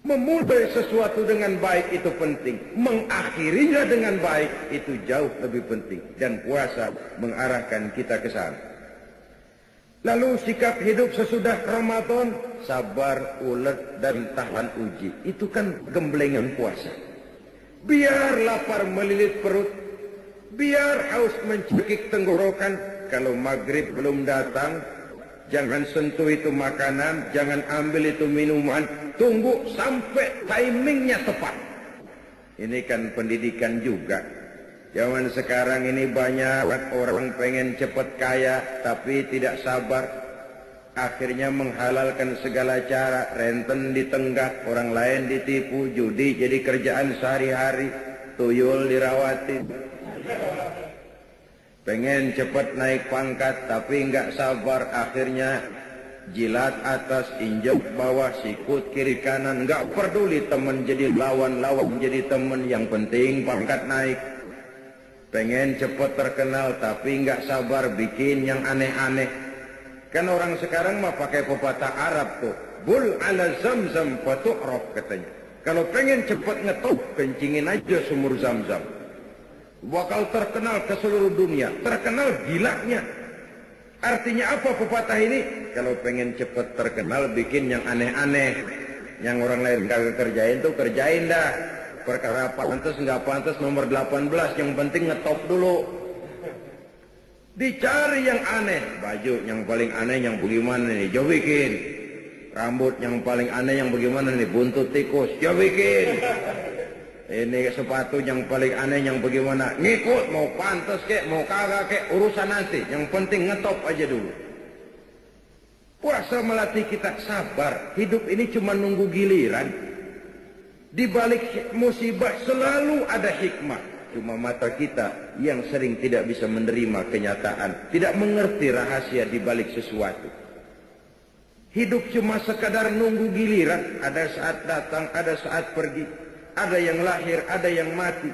Memulai sesuatu dengan baik itu penting, mengakhirinya dengan baik itu jauh lebih penting, dan puasa mengarahkan kita ke sana. Lalu sikap hidup sesudah Ramadan, sabar, ulet, dan tahan uji. Itu kan gemblengan puasa. Biar lapar melilit perut, biar haus mencekik tenggorokan. Kalau maghrib belum datang, jangan sentuh itu makanan, jangan ambil itu minuman. Tunggu sampai timingnya tepat. Ini kan pendidikan juga. Zaman sekarang ini banyak orang pengen cepat kaya, tapi tidak sabar. Akhirnya menghalalkan segala cara, renten ditenggak, orang lain ditipu, judi jadi kerjaan sehari-hari, tuyul dirawatin. Pengen cepat naik pangkat, tapi nggak sabar, akhirnya jilat atas, injek bawah, sikut kiri kanan, nggak peduli teman jadi lawan, lawan jadi teman, yang penting pangkat naik. Pengen cepat terkenal, tapi nggak sabar bikin yang aneh-aneh. Kan orang sekarang mah pakai pepatah Arab tuh, bul ala zamzam fatu'raf katanya. Kalau pengen cepat ngetop, kencingin aja sumur Zam-Zam. Bakal terkenal ke seluruh dunia, terkenal gilanya. Artinya apa pepatah ini? Kalau pengen cepat terkenal, bikin yang aneh-aneh, yang orang lain kagak kerjain tuh kerjain dah. Perkara pantas nggak pantas nomor 18, yang penting ngetop dulu. Dicari yang aneh, baju yang paling aneh yang bagaimana nih, jauh bikin. Rambut yang paling aneh yang bagaimana nih, buntut tikus, jauh bikin. Ini sepatu yang paling aneh yang bagaimana, ngikut, mau pantas kek, mau kagak kek, urusan nanti. Yang penting ngetop aja dulu. Puasa melatih kita sabar. Hidup ini cuma nunggu giliran. Di balik musibah selalu ada hikmah. Cuma mata kita yang sering tidak bisa menerima kenyataan, tidak mengerti rahasia di balik sesuatu. Hidup cuma sekadar nunggu giliran. Ada saat datang, ada saat pergi. Ada yang lahir, ada yang mati.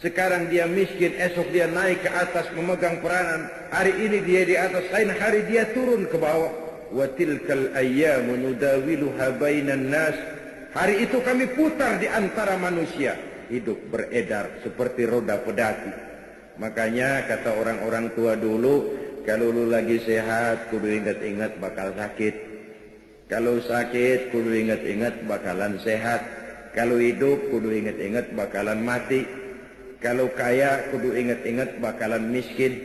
Sekarang dia miskin, esok dia naik ke atas memegang peranan. Hari ini dia di atas, lain hari dia turun ke bawah. Wa tilkal ayyamu nudawiluha bainan nas. Hari itu kami putar di antara manusia. Hidup beredar seperti roda pedati. Makanya kata orang-orang tua dulu, kalau lu lagi sehat, kudu ingat-ingat bakal sakit. Kalau sakit, kudu ingat-ingat bakalan sehat. Kalau hidup, kudu ingat-ingat bakalan mati. Kalau kaya kudu ingat-ingat bakalan miskin.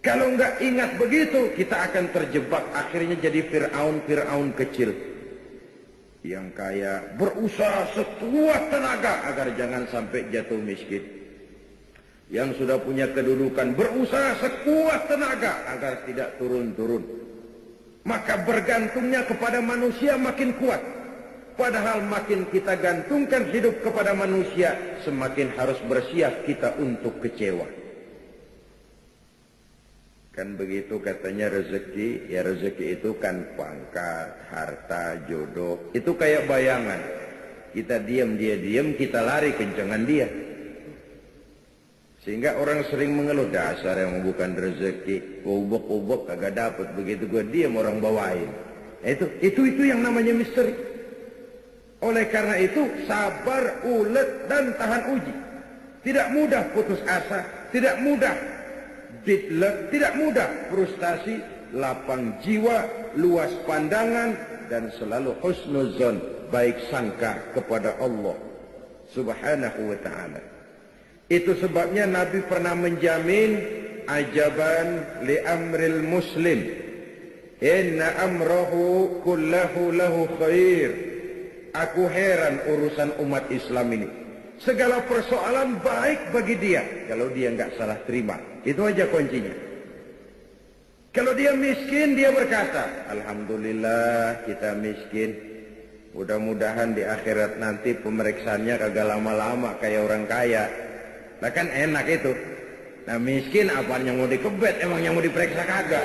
Kalau nggak ingat begitu, kita akan terjebak akhirnya jadi Fir'aun kecil. Yang kaya berusaha sekuat tenaga agar jangan sampai jatuh miskin. Yang sudah punya kedudukan berusaha sekuat tenaga agar tidak turun-turun. Maka bergantungnya kepada manusia makin kuat. Padahal makin kita gantungkan hidup kepada manusia, semakin harus bersiap kita untuk kecewa. Kan begitu katanya rezeki, ya rezeki itu kan pangkat, harta, jodoh. Itu kayak bayangan. Kita diam, dia diam, kita lari kencengan dia. Sehingga orang sering mengeluh, dasar yang bukan rezeki, ubek-ubek kagak dapat, begitu gua diam orang bawain. Itu yang namanya misteri. Oleh karena itu sabar, ulet dan tahan uji. Tidak mudah putus asa, tidak mudah tidak mudah frustasi, lapang jiwa, luas pandangan, dan selalu husnuzon, baik sangka kepada Allah subhanahu wa ta'ala. Itu sebabnya Nabi pernah menjamin, ajaban li amril muslim, inna amrahu kullahu lahu khair. Aku heran urusan umat Islam ini. Segala persoalan baik bagi dia kalau dia nggak salah terima. Itu aja kuncinya. Kalau dia miskin, dia berkata, alhamdulillah kita miskin. Mudah-mudahan di akhirat nanti pemeriksaannya kagak lama-lama kayak orang kaya. Nah kan enak itu. Nah miskin apaan yang mau dikebet, emang yang mau diperiksa kagak.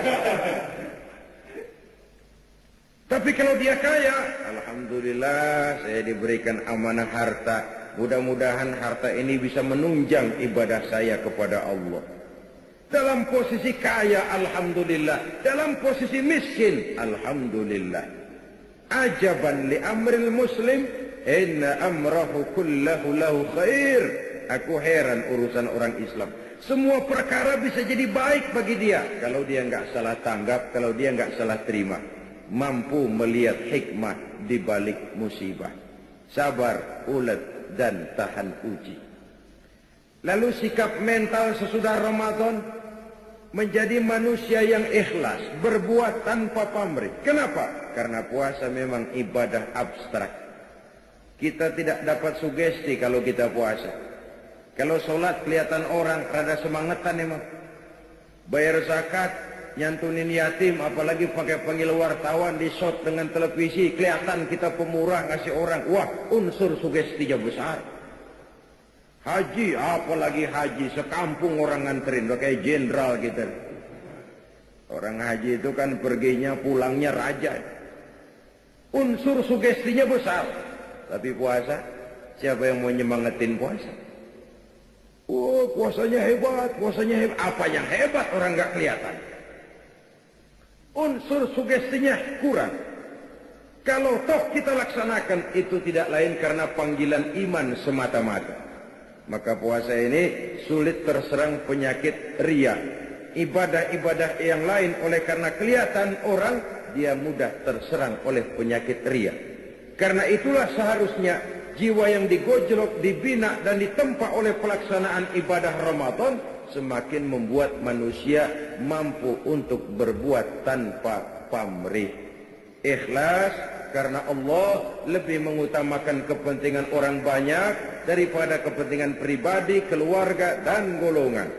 Tapi kalau dia kaya, alhamdulillah saya diberikan amanah harta. Mudah-mudahan harta ini bisa menunjang ibadah saya kepada Allah. Dalam posisi kaya, alhamdulillah. Dalam posisi miskin, alhamdulillah. Ajaban li amril muslim, inna amrahu kullahu lahu khair. Aku heran urusan orang Islam. Semua perkara bisa jadi baik bagi dia kalau dia nggak salah tanggap, kalau dia nggak salah terima. Mampu melihat hikmah di balik musibah. Sabar, ulet, dan tahan uji. Lalu sikap mental sesudah Ramadan menjadi manusia yang ikhlas, berbuat tanpa pamrih. Kenapa? Karena puasa memang ibadah abstrak. Kita tidak dapat sugesti kalau kita puasa. Kalau sholat kelihatan orang rada semangetan emang. Bayar zakat, nyantunin yatim, apalagi pakai panggil wartawan di shot dengan televisi, kelihatan kita pemurah ngasih orang. Wah, unsur sugestinya besar. Haji, apalagi haji, sekampung orang nganterin, udah kayak jenderal gitu. Orang haji itu kan perginya pulangnya raja. Unsur sugestinya besar. Tapi puasa, siapa yang mau nyemangetin puasa? Oh, puasanya hebat, puasanya hebat. Apa yang hebat orang nggak kelihatan. Unsur sugestinya kurang. Kalau toh kita laksanakan, itu tidak lain karena panggilan iman semata-mata. Maka puasa ini sulit terserang penyakit riya. Ibadah-ibadah yang lain oleh karena kelihatan orang, dia mudah terserang oleh penyakit riya. Karena itulah seharusnya jiwa yang digojlok, dibina dan ditempa oleh pelaksanaan ibadah Ramadan semakin membuat manusia mampu untuk berbuat tanpa pamrih. Ikhlas karena Allah lebih mengutamakan kepentingan orang banyak daripada kepentingan pribadi, keluarga, dan golongan.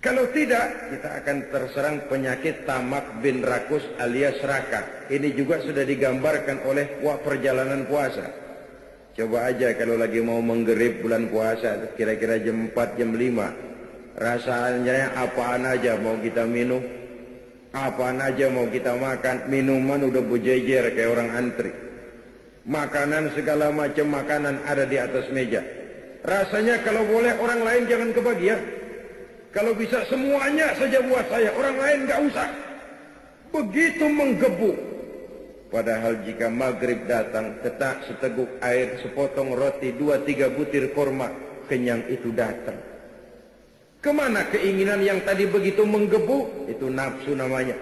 Kalau tidak, kita akan terserang penyakit tamak bin rakus alias serakah. Ini juga sudah digambarkan oleh perjalanan puasa. Coba aja kalau lagi mau menggerib bulan puasa, kira-kira jam 4, jam 5. Rasanya apaan aja mau kita minum, apaan aja mau kita makan, minuman udah berjejer kayak orang antri. Makanan segala macam makanan ada di atas meja. Rasanya kalau boleh orang lain jangan kebagian. Kalau bisa semuanya saja buat saya, orang lain nggak usah. Begitu menggebu. Padahal jika maghrib datang, tetak seteguk air, sepotong roti, 2-3 butir korma, kenyang itu datang. Kemana keinginan yang tadi begitu menggebu? Itu nafsu namanya.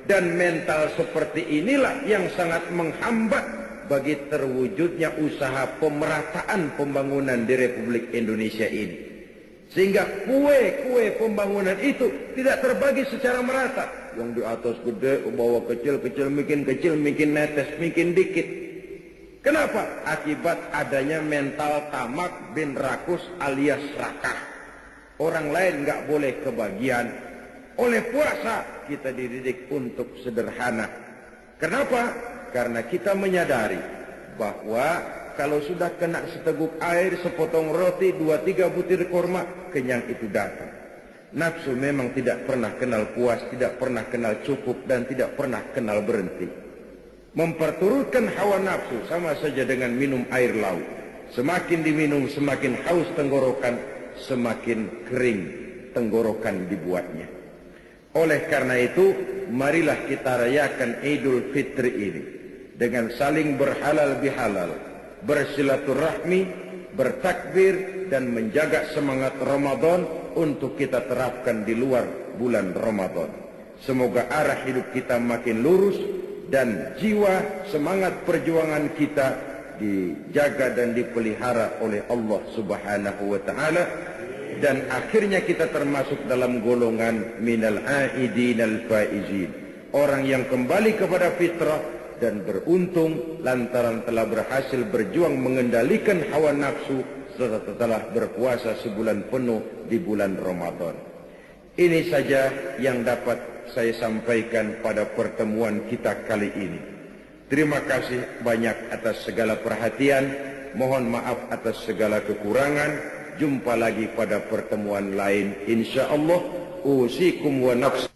Dan mental seperti inilah yang sangat menghambat bagi terwujudnya usaha pemerataan pembangunan di Republik Indonesia ini. Sehingga kue-kue pembangunan itu tidak terbagi secara merata. Yang di atas gede, ke bawah kecil, kecil, mikin netes, mikin dikit. Kenapa? Akibat adanya mental tamak bin rakus alias rakah. Orang lain nggak boleh kebagian. Oleh puasa kita dididik untuk sederhana. Kenapa? Karena kita menyadari bahwa kalau sudah kena seteguk air, sepotong roti, 2-3 butir kurma, kenyang itu datang. Nafsu memang tidak pernah kenal puas, tidak pernah kenal cukup, dan tidak pernah kenal berhenti. Memperturutkan hawa nafsu sama saja dengan minum air laut. Semakin diminum, semakin haus tenggorokan, semakin kering tenggorokan dibuatnya. Oleh karena itu, marilah kita rayakan Idul Fitri ini dengan saling berhalal bihalal, bersilaturahmi, bertakbir, dan menjaga semangat Ramadan untuk kita terapkan di luar bulan Ramadan. Semoga arah hidup kita makin lurus dan jiwa semangat perjuangan kita dijaga dan dipelihara oleh Allah Subhanahu wa taala, dan akhirnya kita termasuk dalam golongan minal aidin al faizin, orang yang kembali kepada fitrah dan beruntung lantaran telah berhasil berjuang mengendalikan hawa nafsu setelah berpuasa sebulan penuh di bulan Ramadan. Ini saja yang dapat saya sampaikan pada pertemuan kita kali ini. Terima kasih banyak atas segala perhatian. Mohon maaf atas segala kekurangan. Jumpa lagi pada pertemuan lain insyaallah. Usikum wa nafsi